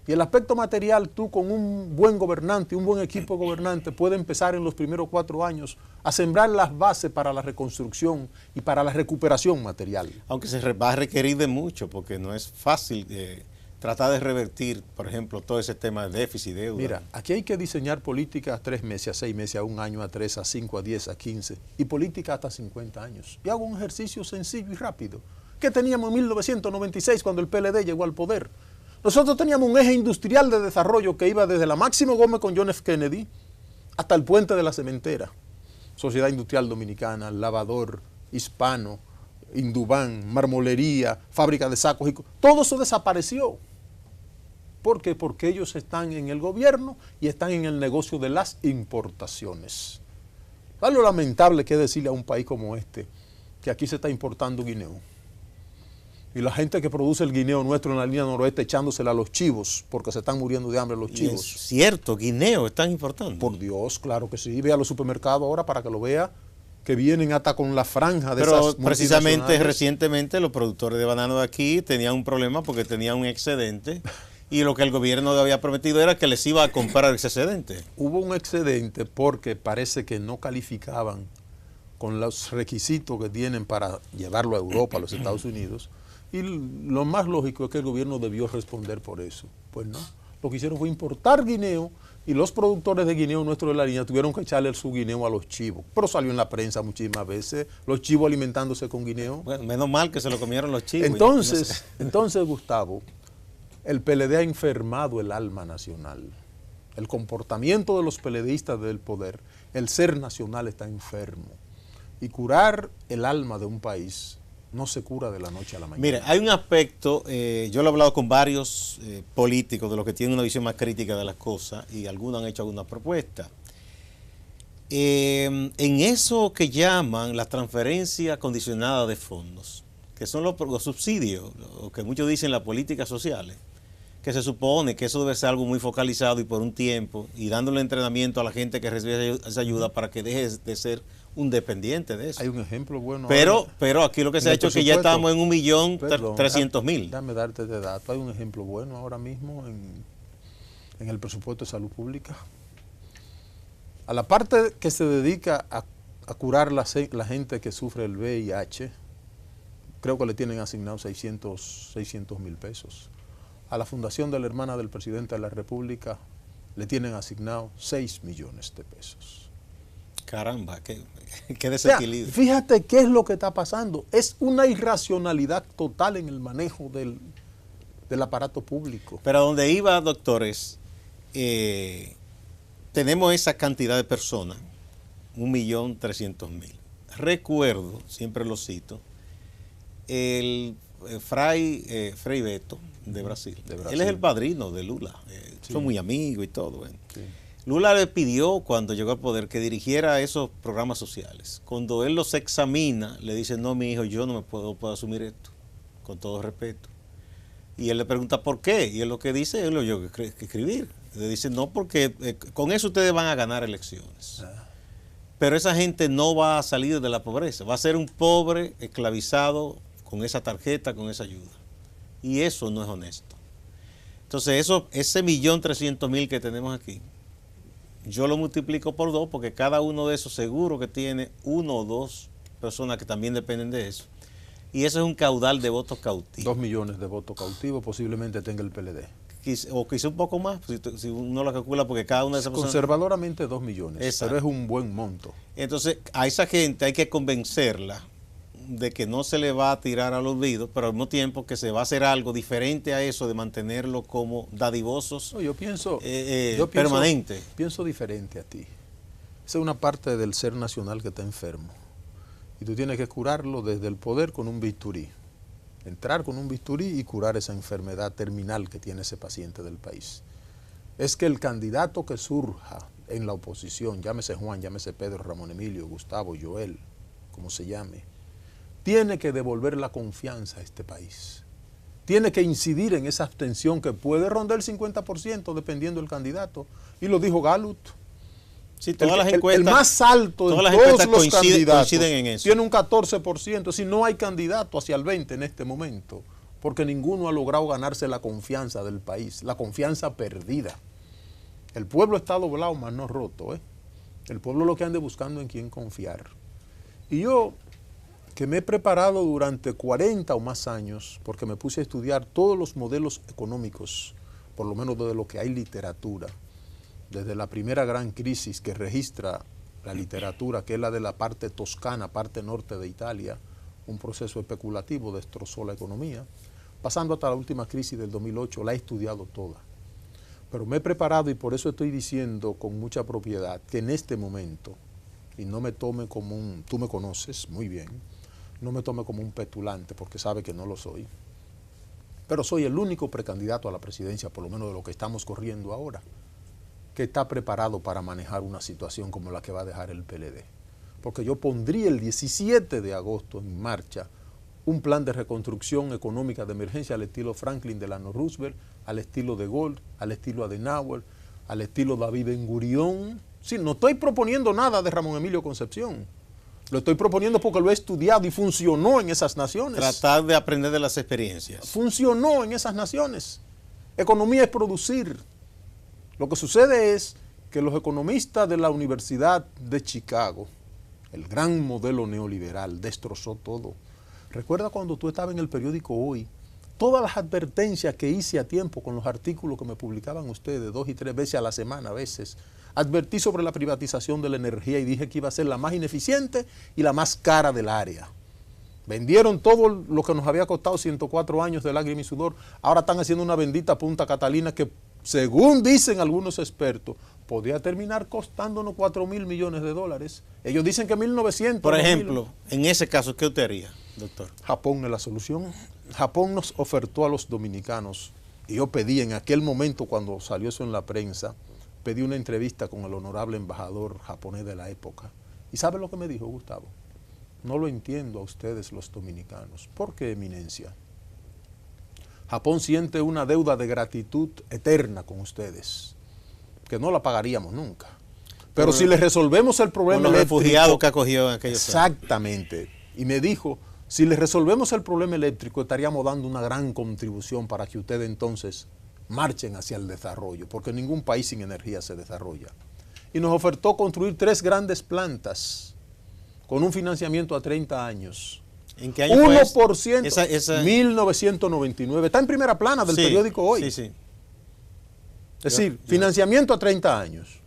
Y el aspecto material, tú con un buen gobernante, un buen equipo gobernante, puede empezar en los primeros 4 años a sembrar las bases para la reconstrucción y para la recuperación material. Aunque se va a requerir de mucho, porque no es fácil tratar de revertir, por ejemplo, todo ese tema de déficit y deuda. Mira, aquí hay que diseñar políticas a 3 meses, a 6 meses, a 1 año, a 3, a 5, a 10, a 15 y políticas hasta 50 años. Y hago un ejercicio sencillo y rápido. ¿Qué teníamos en 1996 cuando el PLD llegó al poder? Nosotros teníamos un eje industrial de desarrollo que iba desde la Máximo Gómez con John F. Kennedy hasta el puente de la cementera. Sociedad Industrial Dominicana, lavador, hispano, Indubán, marmolería, fábrica de sacos. Todo eso desapareció. ¿Por qué? Porque ellos están en el gobierno y están en el negocio de las importaciones. ¿Sabes lo lamentable que es decirle a un país como este que aquí se está importando guineo? Y la gente que produce el guineo nuestro en la línea noroeste echándosela a los chivos, porque se están muriendo de hambre los chivos. Es cierto, guineo es tan importante. Por Dios, claro que sí. Ve a los supermercados ahora para que lo vea, que vienen hasta con la franja de esas multinacionales. Pero precisamente recientemente los productores de banano de aquí tenían un problema porque tenían un excedente y lo que el gobierno había prometido era que les iba a comprar ese excedente. Hubo un excedente porque parece que no calificaban con los requisitos que tienen para llevarlo a Europa, a los Estados Unidos. Y lo más lógico es que el gobierno debió responder por eso. Pues no, lo que hicieron fue importar guineo y los productores de guineo nuestros de la línea tuvieron que echarle su guineo a los chivos. Pero salió en la prensa muchísimas veces, los chivos alimentándose con guineo. Bueno, menos mal que se lo comieron los chivos. Entonces, Gustavo, el PLD ha enfermado el alma nacional. El comportamiento de los PLDistas del poder, el ser nacional está enfermo. Y curar el alma de un país no se cura de la noche a la mañana. Mire, hay un aspecto, yo lo he hablado con varios políticos de los que tienen una visión más crítica de las cosas y algunos han hecho alguna propuesta. En eso que llaman la transferencia condicionada de fondos, que son los subsidios, o que muchos dicen las políticas sociales, que se supone que eso debe ser algo muy focalizado y por un tiempo, y dándole entrenamiento a la gente que recibe esa ayuda para que deje de ser un dependiente de eso. Hay un ejemplo bueno. Pero aquí lo que se ha hecho es que ya estamos en 1.300.000. Déjame darte este dato. Hay un ejemplo bueno ahora mismo en el presupuesto de salud pública. A la parte que se dedica a curar la gente que sufre el VIH. Creo que le tienen asignados 600,000 pesos. A la Fundación de la Hermana del Presidente de la República le tienen asignado 6 millones de pesos. Caramba, qué desequilibrio. O sea, fíjate qué es lo que está pasando. Es una irracionalidad total en el manejo del aparato público. Pero a donde iba, doctores, tenemos esa cantidad de personas, 1.300.000. Recuerdo, siempre lo cito, el Fray Beto de Brasil. Él es el padrino de Lula. Sí. Son muy amigos y todo. Sí. Lula le pidió cuando llegó al poder que dirigiera esos programas sociales. Cuando él los examina, le dice, no, mi hijo, yo no me puedo asumir esto, con todo respeto. Y él le pregunta por qué, y él lo que dice es lo yo que escribir. Le dice, no, porque con eso ustedes van a ganar elecciones. Pero esa gente no va a salir de la pobreza, va a ser un pobre esclavizado con esa tarjeta, con esa ayuda. Y eso no es honesto. Entonces, ese 1.300.000 que tenemos aquí, yo lo multiplico por 2 porque cada uno de esos seguro que tiene 1 o 2 personas que también dependen de eso. Y eso es un caudal de votos cautivos. 2 millones de votos cautivos posiblemente tenga el PLD. O quizá un poco más, si uno lo calcula, porque cada una de esas personas... Conservadoramente 2 millones, exacto, pero es un buen monto. Entonces, a esa gente hay que convencerla de que no se le va a tirar al olvido, pero al mismo tiempo que se va a hacer algo diferente a eso de mantenerlo como dadivosos, no, yo pienso permanente. Pienso diferente a ti. Esa es una parte del ser nacional que está enfermo. Y tú tienes que curarlo desde el poder con un bisturí. Entrar con un bisturí y curar esa enfermedad terminal que tiene ese paciente del país. Es que el candidato que surja en la oposición, llámese Juan, llámese Pedro, Ramón Emilio, Gustavo, Joel, como se llame, tiene que devolver la confianza a este país. Tiene que incidir en esa abstención que puede rondar el 50% dependiendo del candidato. Y lo dijo Gallup. Sí, todas las encuestas, el más alto de todos los candidatos coinciden en eso. Tiene un 14%. Si no hay candidato hacia el 20% en este momento, porque ninguno ha logrado ganarse la confianza del país, la confianza perdida. El pueblo está doblado, más no roto. El pueblo lo que anda buscando en quién confiar. Y yo, que me he preparado durante 40 o más años, porque me puse a estudiar todos los modelos económicos, por lo menos de lo que hay literatura, desde la primera gran crisis que registra la literatura, que es la de la parte toscana, parte norte de Italia, un proceso especulativo destrozó la economía, pasando hasta la última crisis del 2008, la he estudiado toda. Pero me he preparado y por eso estoy diciendo con mucha propiedad que en este momento, y no me tome como tú me conoces muy bien, no me tome como un petulante porque sabe que no lo soy, pero soy el único precandidato a la presidencia, por lo menos de lo que estamos corriendo ahora, que está preparado para manejar una situación como la que va a dejar el PLD. Porque yo pondría el 17 de agosto en marcha un plan de reconstrucción económica de emergencia al estilo Franklin Delano Roosevelt, al estilo de Gaulle, al estilo Adenauer, al estilo David Ben-Gurión. Sí, no estoy proponiendo nada de Ramón Emilio Concepción. Lo estoy proponiendo porque lo he estudiado y funcionó en esas naciones. Tratar de aprender de las experiencias. Funcionó en esas naciones. Economía es producir. Lo que sucede es que los economistas de la Universidad de Chicago, el gran modelo neoliberal, destrozó todo. Recuerda cuando tú estabas en el periódico Hoy, todas las advertencias que hice a tiempo con los artículos que me publicaban ustedes 2 y 3 veces a la semana a veces, advertí sobre la privatización de la energía y dije que iba a ser la más ineficiente y la más cara del área. Vendieron todo lo que nos había costado 104 años de lágrima y sudor. Ahora están haciendo una bendita Punta Catalina que, según dicen algunos expertos, podría terminar costándonos 4.000 millones de dólares. Ellos dicen que 1.900. Por ejemplo, en ese caso, ¿qué usted haría, doctor? Japón es la solución. Japón nos ofertó a los dominicanos, y yo pedí en aquel momento cuando salió eso en la prensa, pedí una entrevista con el honorable embajador japonés de la época. ¿Y sabe lo que me dijo, Gustavo? No lo entiendo a ustedes los dominicanos. ¿Por qué, eminencia? Japón siente una deuda de gratitud eterna con ustedes, que no la pagaríamos nunca. Pero si les resolvemos el problema con los eléctrico, refugiados que acogió en aquellos años. Exactamente. Y me dijo, si les resolvemos el problema eléctrico, estaríamos dando una gran contribución para que ustedes entonces marchen hacia el desarrollo, porque ningún país sin energía se desarrolla. Y nos ofertó construir 3 grandes plantas con un financiamiento a 30 años. ¿En qué año fue 1%, 1999. Está en primera plana del periódico Hoy. Sí, sí. Es decir, financiamiento a 30 años,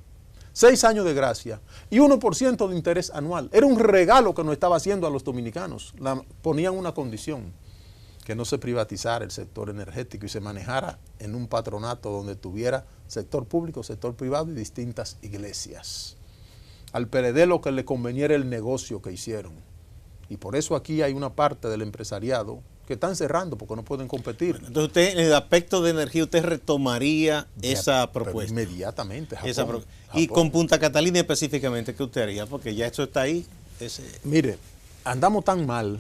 6 años de gracia y 1% de interés anual. Era un regalo que nos estaba haciendo a los dominicanos. Ponían una condición, que no se privatizara el sector energético y se manejara en un patronato donde tuviera sector público, sector privado y distintas iglesias. Al PLD lo que le convenía era el negocio que hicieron. Y por eso aquí hay una parte del empresariado que están cerrando porque no pueden competir. Entonces usted, en el aspecto de energía, usted retomaría esa propuesta. Inmediatamente, Japón. Y con Punta Catalina específicamente, ¿qué usted haría? Porque ya eso está ahí. Mire, andamos tan mal.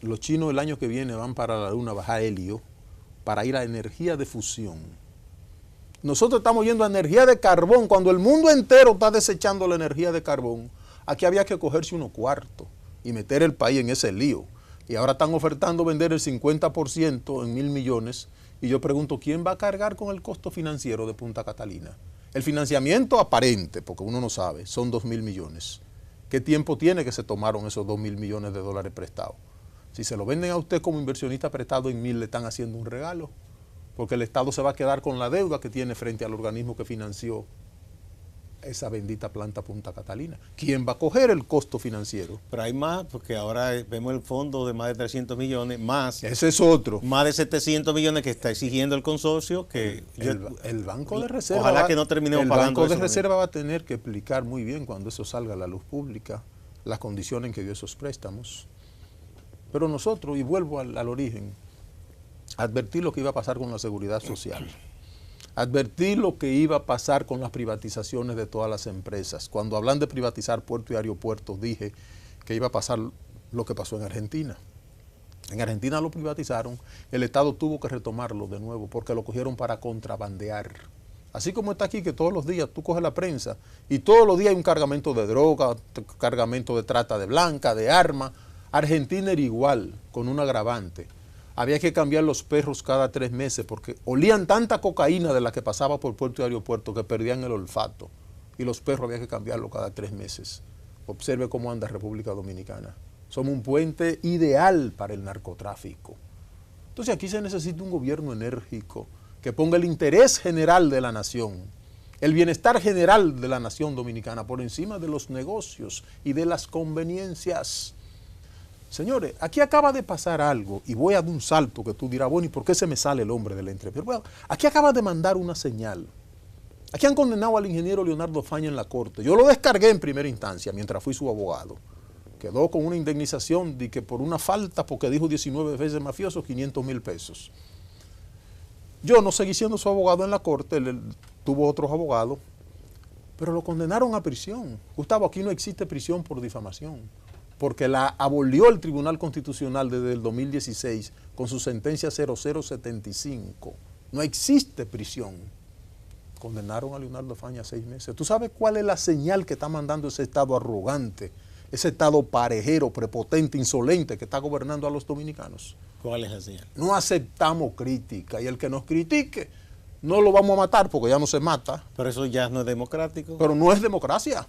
Los chinos el año que viene van para la luna a bajar helio para ir a energía de fusión. Nosotros estamos yendo a energía de carbón. Cuando el mundo entero está desechando la energía de carbón, aquí había que cogerse unos cuartos y meter el país en ese lío. Y ahora están ofertando vender el 50% en 1.000 millones. Y yo pregunto, ¿quién va a cargar con el costo financiero de Punta Catalina? El financiamiento aparente, porque uno no sabe, son 2.000 millones. ¿Qué tiempo tiene que se tomaron esos 2.000 millones de dólares prestados? Si se lo venden a usted como inversionista prestado en 1.000, le están haciendo un regalo. Porque el Estado se va a quedar con la deuda que tiene frente al organismo que financió esa bendita planta Punta Catalina. ¿Quién va a coger el costo financiero? Pero hay más, porque ahora vemos el fondo de más de 300 millones, más. Ese es otro. Más de 700 millones que está exigiendo el consorcio. Que el Banco de Reserva. Ojalá que no terminemos pagando. El Banco de Reserva va a tener que explicar muy bien cuando eso salga a la luz pública, las condiciones en que dio esos préstamos. Pero nosotros, y vuelvo al origen, advertí lo que iba a pasar con la seguridad social. Advertí lo que iba a pasar con las privatizaciones de todas las empresas. Cuando hablan de privatizar puertos y aeropuertos, dije que iba a pasar lo que pasó en Argentina. En Argentina lo privatizaron, el Estado tuvo que retomarlo de nuevo porque lo cogieron para contrabandear. Así como está aquí que todos los días tú coges la prensa y todos los días hay un cargamento de droga, cargamento de trata de blanca, de armas. Argentina era igual, con un agravante. Había que cambiar los perros cada 3 meses porque olían tanta cocaína de la que pasaba por puerto y aeropuerto que perdían el olfato. Y los perros había que cambiarlos cada 3 meses. Observe cómo anda República Dominicana. Somos un puente ideal para el narcotráfico. Entonces aquí se necesita un gobierno enérgico que ponga el interés general de la nación, el bienestar general de la nación dominicana por encima de los negocios y de las conveniencias. Señores, aquí acaba de pasar algo y voy a dar un salto que tú dirás, bueno, ¿y por qué se me sale el hombre de la entrevista? Bueno, aquí acaba de mandar una señal. Aquí han condenado al ingeniero Leonardo Faña en la corte. Yo lo descargué en primera instancia mientras fui su abogado. Quedó con una indemnización de que por una falta, porque dijo 19 veces mafioso, 500,000 pesos. Yo no seguí siendo su abogado en la corte, él tuvo otros abogados, pero lo condenaron a prisión. Gustavo, aquí no existe prisión por difamación, porque la abolió el Tribunal Constitucional desde el 2016 con su sentencia 0075. No existe prisión. Condenaron a Leonardo Faña a 6 meses. ¿Tú sabes cuál es la señal que está mandando ese Estado arrogante, ese Estado parejero, prepotente, insolente que está gobernando a los dominicanos? ¿Cuál es la señal? No aceptamos crítica y el que nos critique no lo vamos a matar porque ya no se mata. Pero eso ya no es democrático. Pero no es democracia.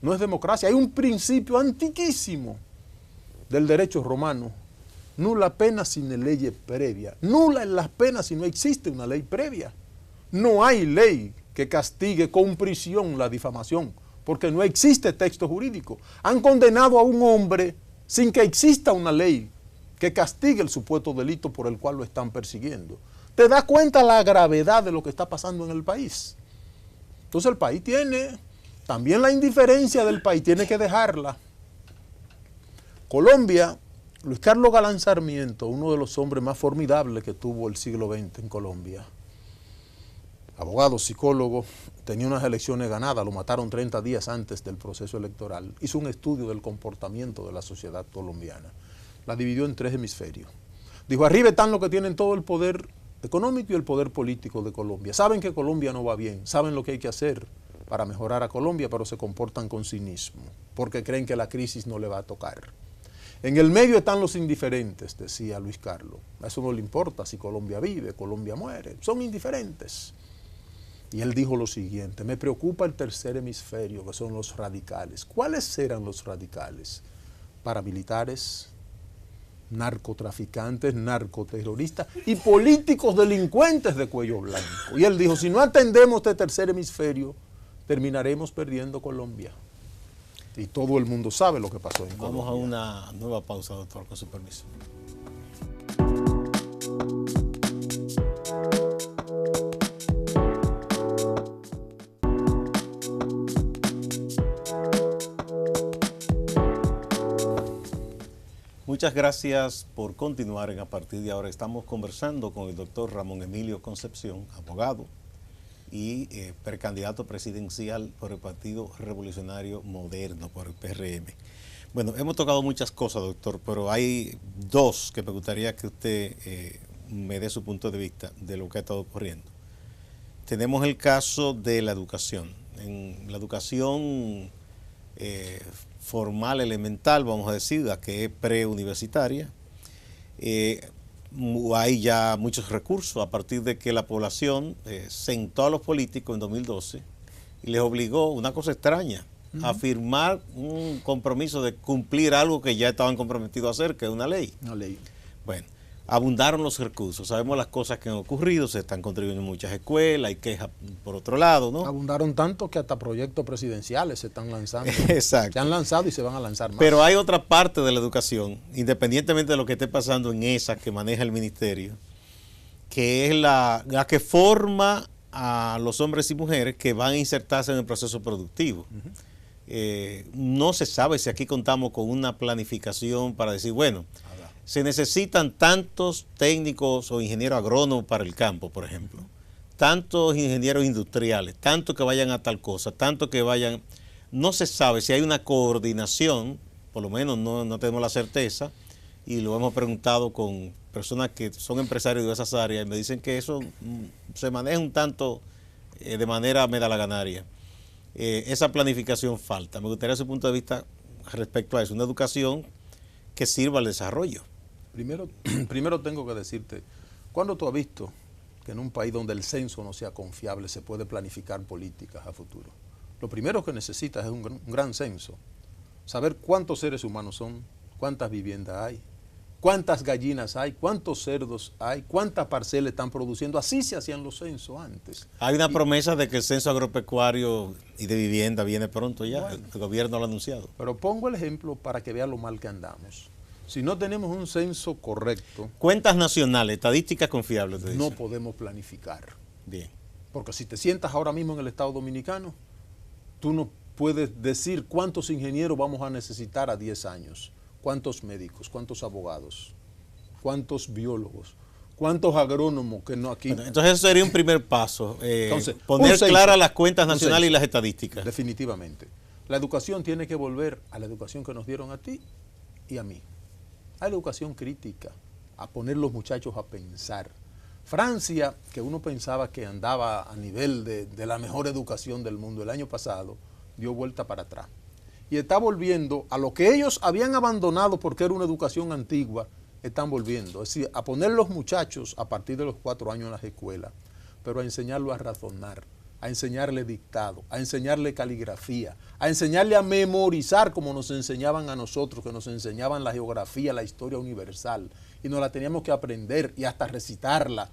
No es democracia. Hay un principio antiquísimo del derecho romano. Nula pena sin ley previa. Nula es la pena si no existe una ley previa. No hay ley que castigue con prisión la difamación, porque no existe texto jurídico. Han condenado a un hombre sin que exista una ley que castigue el supuesto delito por el cual lo están persiguiendo. ¿Te das cuenta la gravedad de lo que está pasando en el país? Entonces el país tiene, también la indiferencia del país tiene que dejarla. Colombia, Luis Carlos Galán Sarmiento, uno de los hombres más formidables que tuvo el siglo XX en Colombia, abogado, psicólogo, tenía unas elecciones ganadas, lo mataron 30 días antes del proceso electoral. Hizo un estudio del comportamiento de la sociedad colombiana. La dividió en 3 hemisferios. Dijo, arriba están los que tienen todo el poder económico y el poder político de Colombia. Saben que Colombia no va bien, saben lo que hay que hacer para mejorar a Colombia, pero se comportan con cinismo, porque creen que la crisis no le va a tocar. En el medio están los indiferentes, decía Luis Carlos. A eso no le importa si Colombia vive, Colombia muere, son indiferentes. Y él dijo lo siguiente: me preocupa el tercer hemisferio, que son los radicales. ¿Cuáles eran los radicales? Paramilitares, narcotraficantes, narcoterroristas y políticos delincuentes de cuello blanco. Y él dijo, si no atendemos este tercer hemisferio, terminaremos perdiendo Colombia. Y todo el mundo sabe lo que pasó en Colombia. Vamos a una nueva pausa, doctor, con su permiso. Muchas gracias por continuar A Partir de Ahora. Estamos conversando con el doctor Ramón Emilio Concepción, abogado y precandidato presidencial por el Partido Revolucionario Moderno, por el PRM. Bueno, hemos tocado muchas cosas, doctor, pero hay dos que me gustaría que usted me dé su punto de vista de lo que ha estado ocurriendo. Tenemos el caso de la educación. En la educación formal, elemental, vamos a decir, la que es preuniversitaria, hay ya muchos recursos a partir de que la población sentó a los políticos en 2012 y les obligó, una cosa extraña, a firmar un compromiso de cumplir algo que ya estaban comprometidos a hacer, que es una ley. Una ley. Bueno, abundaron los recursos, sabemos las cosas que han ocurrido, se están construyendo muchas escuelas, hay quejas por otro lado, ¿no? Abundaron tanto que hasta proyectos presidenciales se están lanzando. Exacto. Se han lanzado y se van a lanzar más. Pero hay otra parte de la educación, independientemente de lo que esté pasando en esa que maneja el ministerio, que es la que forma a los hombres y mujeres que van a insertarse en el proceso productivo. No se sabe si aquí contamos con una planificación para decir, bueno, se necesitan tantos técnicos o ingenieros agrónomos para el campo, por ejemplo, tantos ingenieros industriales, tanto que vayan a tal cosa, tanto que vayan. No se sabe si hay una coordinación, por lo menos no tenemos la certeza, y lo hemos preguntado con personas que son empresarios de esas áreas y me dicen que eso se maneja un tanto de manera medalaganaria. Esa planificación falta. Me gustaría su punto de vista respecto a eso, una educación que sirva al desarrollo. Primero tengo que decirte, ¿cuándo tú has visto que en un país donde el censo no sea confiable se puede planificar políticas a futuro? Lo primero que necesitas es un gran censo, saber cuántos seres humanos son, cuántas viviendas hay, cuántas gallinas hay, cuántos cerdos hay, cuántas parcelas están produciendo. Así se hacían los censos antes. Hay una promesa de que el censo agropecuario y de vivienda viene pronto ya, bueno, el gobierno lo ha anunciado. Pero pongo el ejemplo para que vea lo mal que andamos. Si no tenemos un censo correcto... Cuentas nacionales, estadísticas confiables, te no dicen. podemos planificar. Bien. Porque si te sientas ahora mismo en el Estado Dominicano, tú no puedes decir cuántos ingenieros vamos a necesitar a 10 años, cuántos médicos, cuántos abogados, cuántos biólogos, cuántos agrónomos que no aquí... Bueno, entonces eso sería un primer paso, Entonces, poner claras las cuentas nacionales y las estadísticas. Definitivamente. La educación tiene que volver a la educación que nos dieron a ti y a mí. A la educación crítica, a poner los muchachos a pensar. Francia, que uno pensaba que andaba a nivel de la mejor educación del mundo el año pasado, dio vuelta para atrás. Y está volviendo a lo que ellos habían abandonado porque era una educación antigua, están volviendo. Es decir, a poner los muchachos a partir de los 4 años en las escuelas, pero a enseñarlo a razonar, a enseñarle dictado, a enseñarle caligrafía, a enseñarle a memorizar como nos enseñaban a nosotros, que nos enseñaban la geografía, la historia universal, y nos la teníamos que aprender y hasta recitarla,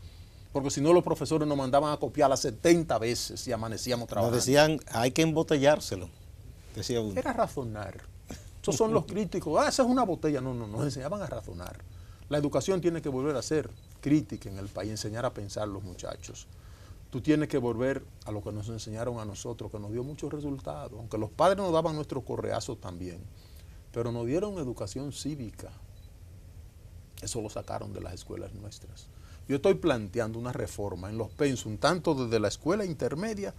porque si no los profesores nos mandaban a copiarla 70 veces y amanecíamos trabajando. Nos decían, hay que embotellárselo, decía uno. Era razonar. Esos son los críticos. Esa es una botella. No, nos enseñaban a razonar. La educación tiene que volver a ser crítica en el país, enseñar a pensar los muchachos. Tú tienes que volver a lo que nos enseñaron a nosotros, que nos dio muchos resultados, aunque los padres nos daban nuestros correazos también, pero nos dieron educación cívica. Eso lo sacaron de las escuelas nuestras. Yo estoy planteando una reforma en los pensum, tanto desde la escuela intermedia,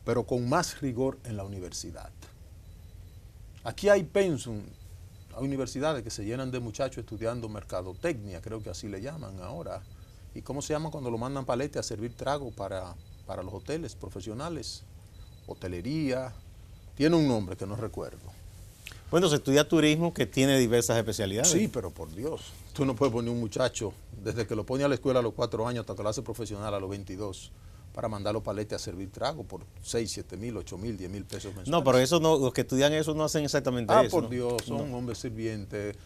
pero con más rigor en la universidad. Aquí hay pensum, hay universidades que se llenan de muchachos estudiando mercadotecnia, creo que así le llaman ahora. ¿Y cómo se llama cuando lo mandan palete a servir trago para los hoteles profesionales? Hotelería, tiene un nombre que no recuerdo. Bueno, se estudia turismo que tiene diversas especialidades. Sí, pero por Dios, tú no puedes poner un muchacho desde que lo pone a la escuela a los 4 años hasta que lo hace profesional a los 22. para mandar los paletes a servir trago por 6, 7 mil, 8 mil, 10 mil pesos mensuales. No, pero eso no, los que estudian eso no hacen exactamente eso. Por ¿no? Dios, son hombres sirvientes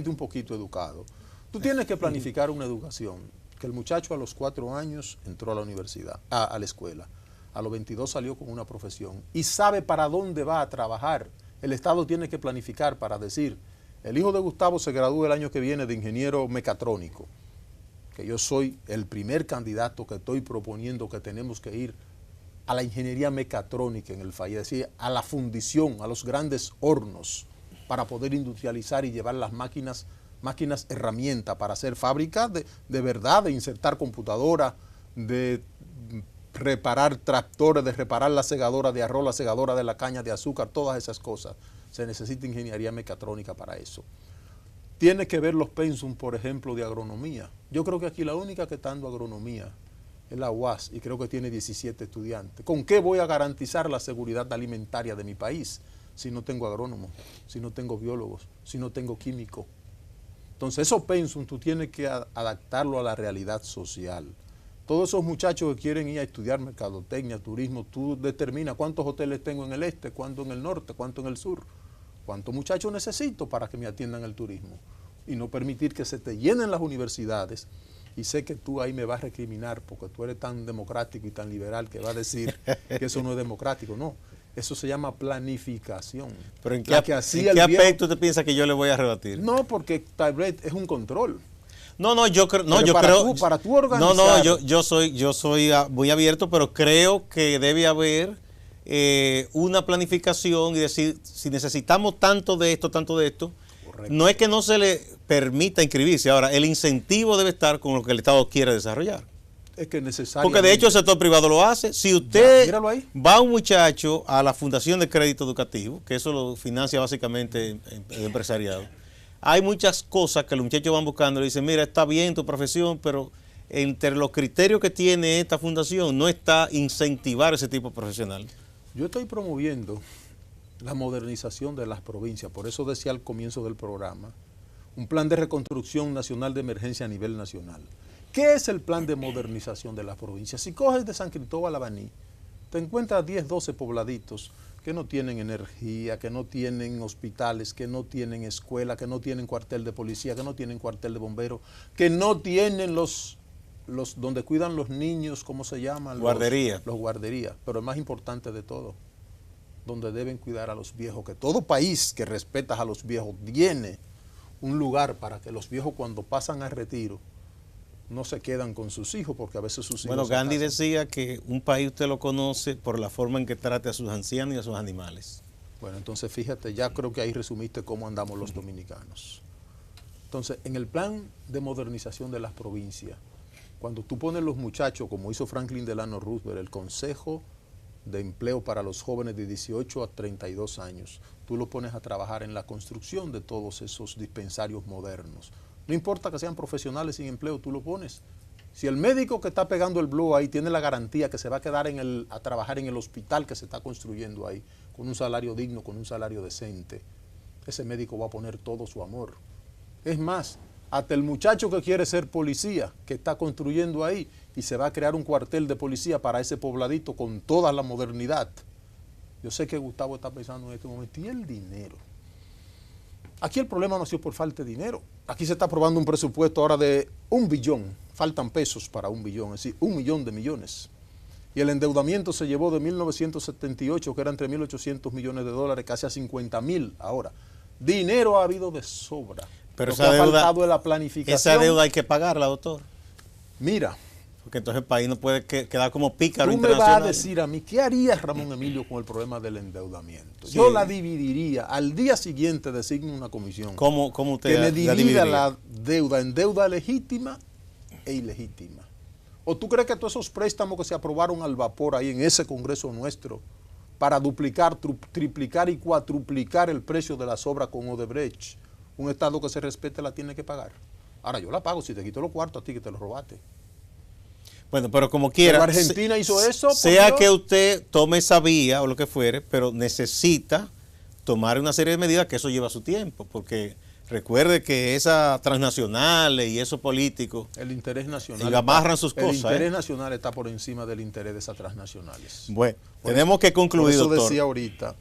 un poquito educado. Tú tienes que planificar una educación, que el muchacho a los 4 años entró a la universidad, a la escuela, a los 22 salió con una profesión y sabe para dónde va a trabajar. El Estado tiene que planificar para decir, el hijo de Gustavo se gradúa el año que viene de ingeniero mecatrónico, que yo soy el primer candidato que estoy proponiendo que tenemos que ir a la ingeniería mecatrónica en el país, es decir, a la fundición, a los grandes hornos, para poder industrializar y llevar las máquinas herramientas para hacer fábricas de verdad, de insertar computadoras, de reparar tractores, de reparar la segadora de arroz, la segadora de la caña de azúcar, todas esas cosas. Se necesita ingeniería mecatrónica para eso. Tiene que ver los pensum, por ejemplo, de agronomía. Yo creo que aquí la única que está dando agronomía es la UAS y creo que tiene 17 estudiantes. ¿Con qué voy a garantizar la seguridad alimentaria de mi país si no tengo agrónomos, si no tengo biólogos, si no tengo químicos? Entonces, esos pensum tú tienes que adaptarlo a la realidad social. Todos esos muchachos que quieren ir a estudiar mercadotecnia, turismo, tú determinas cuántos hoteles tengo en el este, cuántos en el norte, cuántos en el sur. ¿Cuántos muchachos necesito para que me atiendan el turismo? Y no permitir que se te llenen las universidades. Y sé que tú ahí me vas a recriminar porque tú eres tan democrático y tan liberal que va a decir que eso no es democrático. No, eso se llama planificación. ¿Pero en qué aspecto te piensas que yo le voy a rebatir? No, porque tal vez es un control. No, yo creo, no, pero yo creo. Para tú organizar. No, yo soy muy abierto, pero creo que debe haber una planificación y decir, si necesitamos tanto de esto, correcto. No es que no se le permita inscribirse. Ahora, el incentivo debe estar con lo que el Estado quiere desarrollar. Es que es necesario. Porque de hecho el sector privado lo hace. Si usted va un muchacho a la Fundación de Crédito Educativo, que eso lo financia básicamente el empresariado, hay muchas cosas que los muchachos van buscando y le dicen, mira, está bien tu profesión, pero entre los criterios que tiene esta fundación no está incentivar ese tipo profesional. Yo estoy promoviendo la modernización de las provincias, por eso decía al comienzo del programa, un plan de reconstrucción nacional de emergencia a nivel nacional. ¿Qué es el plan de modernización de las provincias? Si coges de San Cristóbal a Baní, te encuentras 10, 12 pobladitos que no tienen energía, que no tienen hospitales, que no tienen escuela, que no tienen cuartel de policía, que no tienen cuartel de bomberos, que no tienen los donde cuidan los niños, ¿cómo se llaman? Guardería. Los guarderías, pero el más importante de todo, donde deben cuidar a los viejos, que todo país que respeta a los viejos tiene un lugar para que los viejos cuando pasan a retiro no se quedan con sus hijos, porque a veces sus hijos... Bueno, Gandhi decía que un país usted lo conoce por la forma en que trate a sus ancianos y a sus animales. Bueno, entonces fíjate, ya creo que ahí resumiste cómo andamos los dominicanos. Entonces, en el plan de modernización de las provincias, cuando tú pones los muchachos, como hizo Franklin Delano Roosevelt, el Consejo de Empleo para los jóvenes de 18 a 32 años, tú lo pones a trabajar en la construcción de todos esos dispensarios modernos. No importa que sean profesionales sin empleo, tú lo pones. Si el médico que está pegando el blow ahí tiene la garantía que se va a quedar a trabajar en el hospital que se está construyendo ahí, con un salario digno, con un salario decente, ese médico va a poner todo su amor. Es más, hasta el muchacho que quiere ser policía, que está construyendo ahí, y se va a crear un cuartel de policía para ese pobladito con toda la modernidad. Yo sé que Gustavo está pensando en este momento, ¿y el dinero? Aquí el problema no ha sido por falta de dinero. Aquí se está aprobando un presupuesto ahora de 1 billón. Faltan pesos para 1 billón, es decir, 1 millón de millones. Y el endeudamiento se llevó de 1978, que eran 3.800 millones de dólares, casi a 50.000 ahora. Dinero ha habido de sobra. Pero lo que ha faltado es la planificación. Esa deuda hay que pagarla, doctor. Mira. Porque entonces el país no puede quedar como pícaro internacional. Tú me vas a decir a mí, ¿qué haría Ramón Emilio con el problema del endeudamiento? Sí. Yo la dividiría. Al día siguiente designo una comisión. ¿Cómo usted que me divida la deuda en deuda legítima e ilegítima. ¿O tú crees que todos esos préstamos que se aprobaron al vapor ahí en ese Congreso nuestro para duplicar, triplicar y cuatruplicar el precio de las obras con Odebrecht, un Estado que se respete la tiene que pagar? Ahora yo la pago si te quito los cuartos a ti que te los robaste. Bueno, pero como quiera. Pero Argentina hizo eso. Sea que usted tome esa vía o lo que fuere, pero necesita tomar una serie de medidas que eso lleva su tiempo, porque Recuerde que esas transnacionales y esos políticos El interés nacional. y amarran sus cosas. El interés nacional está por encima del interés de esas transnacionales. Bueno, tenemos que concluir, por eso doctor. decía ahorita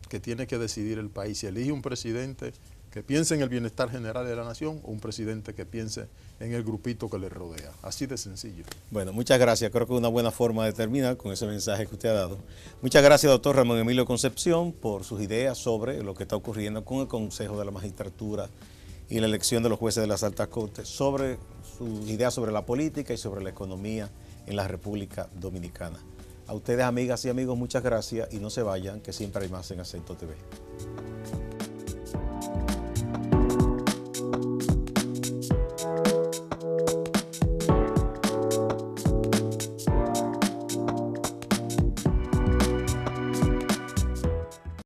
que tiene que decidir el país si elige un presidente que piense en el bienestar general de la nación o un presidente que piense en el grupito que le rodea. Así de sencillo. Bueno, muchas gracias. Creo que es una buena forma de terminar con ese mensaje que usted ha dado. Muchas gracias, doctor Ramón Emilio Concepción, por sus ideas sobre lo que está ocurriendo con el Consejo de la Magistratura y la elección de los jueces de las altas cortes, sobre sus ideas sobre la política y sobre la economía en la República Dominicana. A ustedes, amigas y amigos, muchas gracias y no se vayan, que siempre hay más en Acento TV.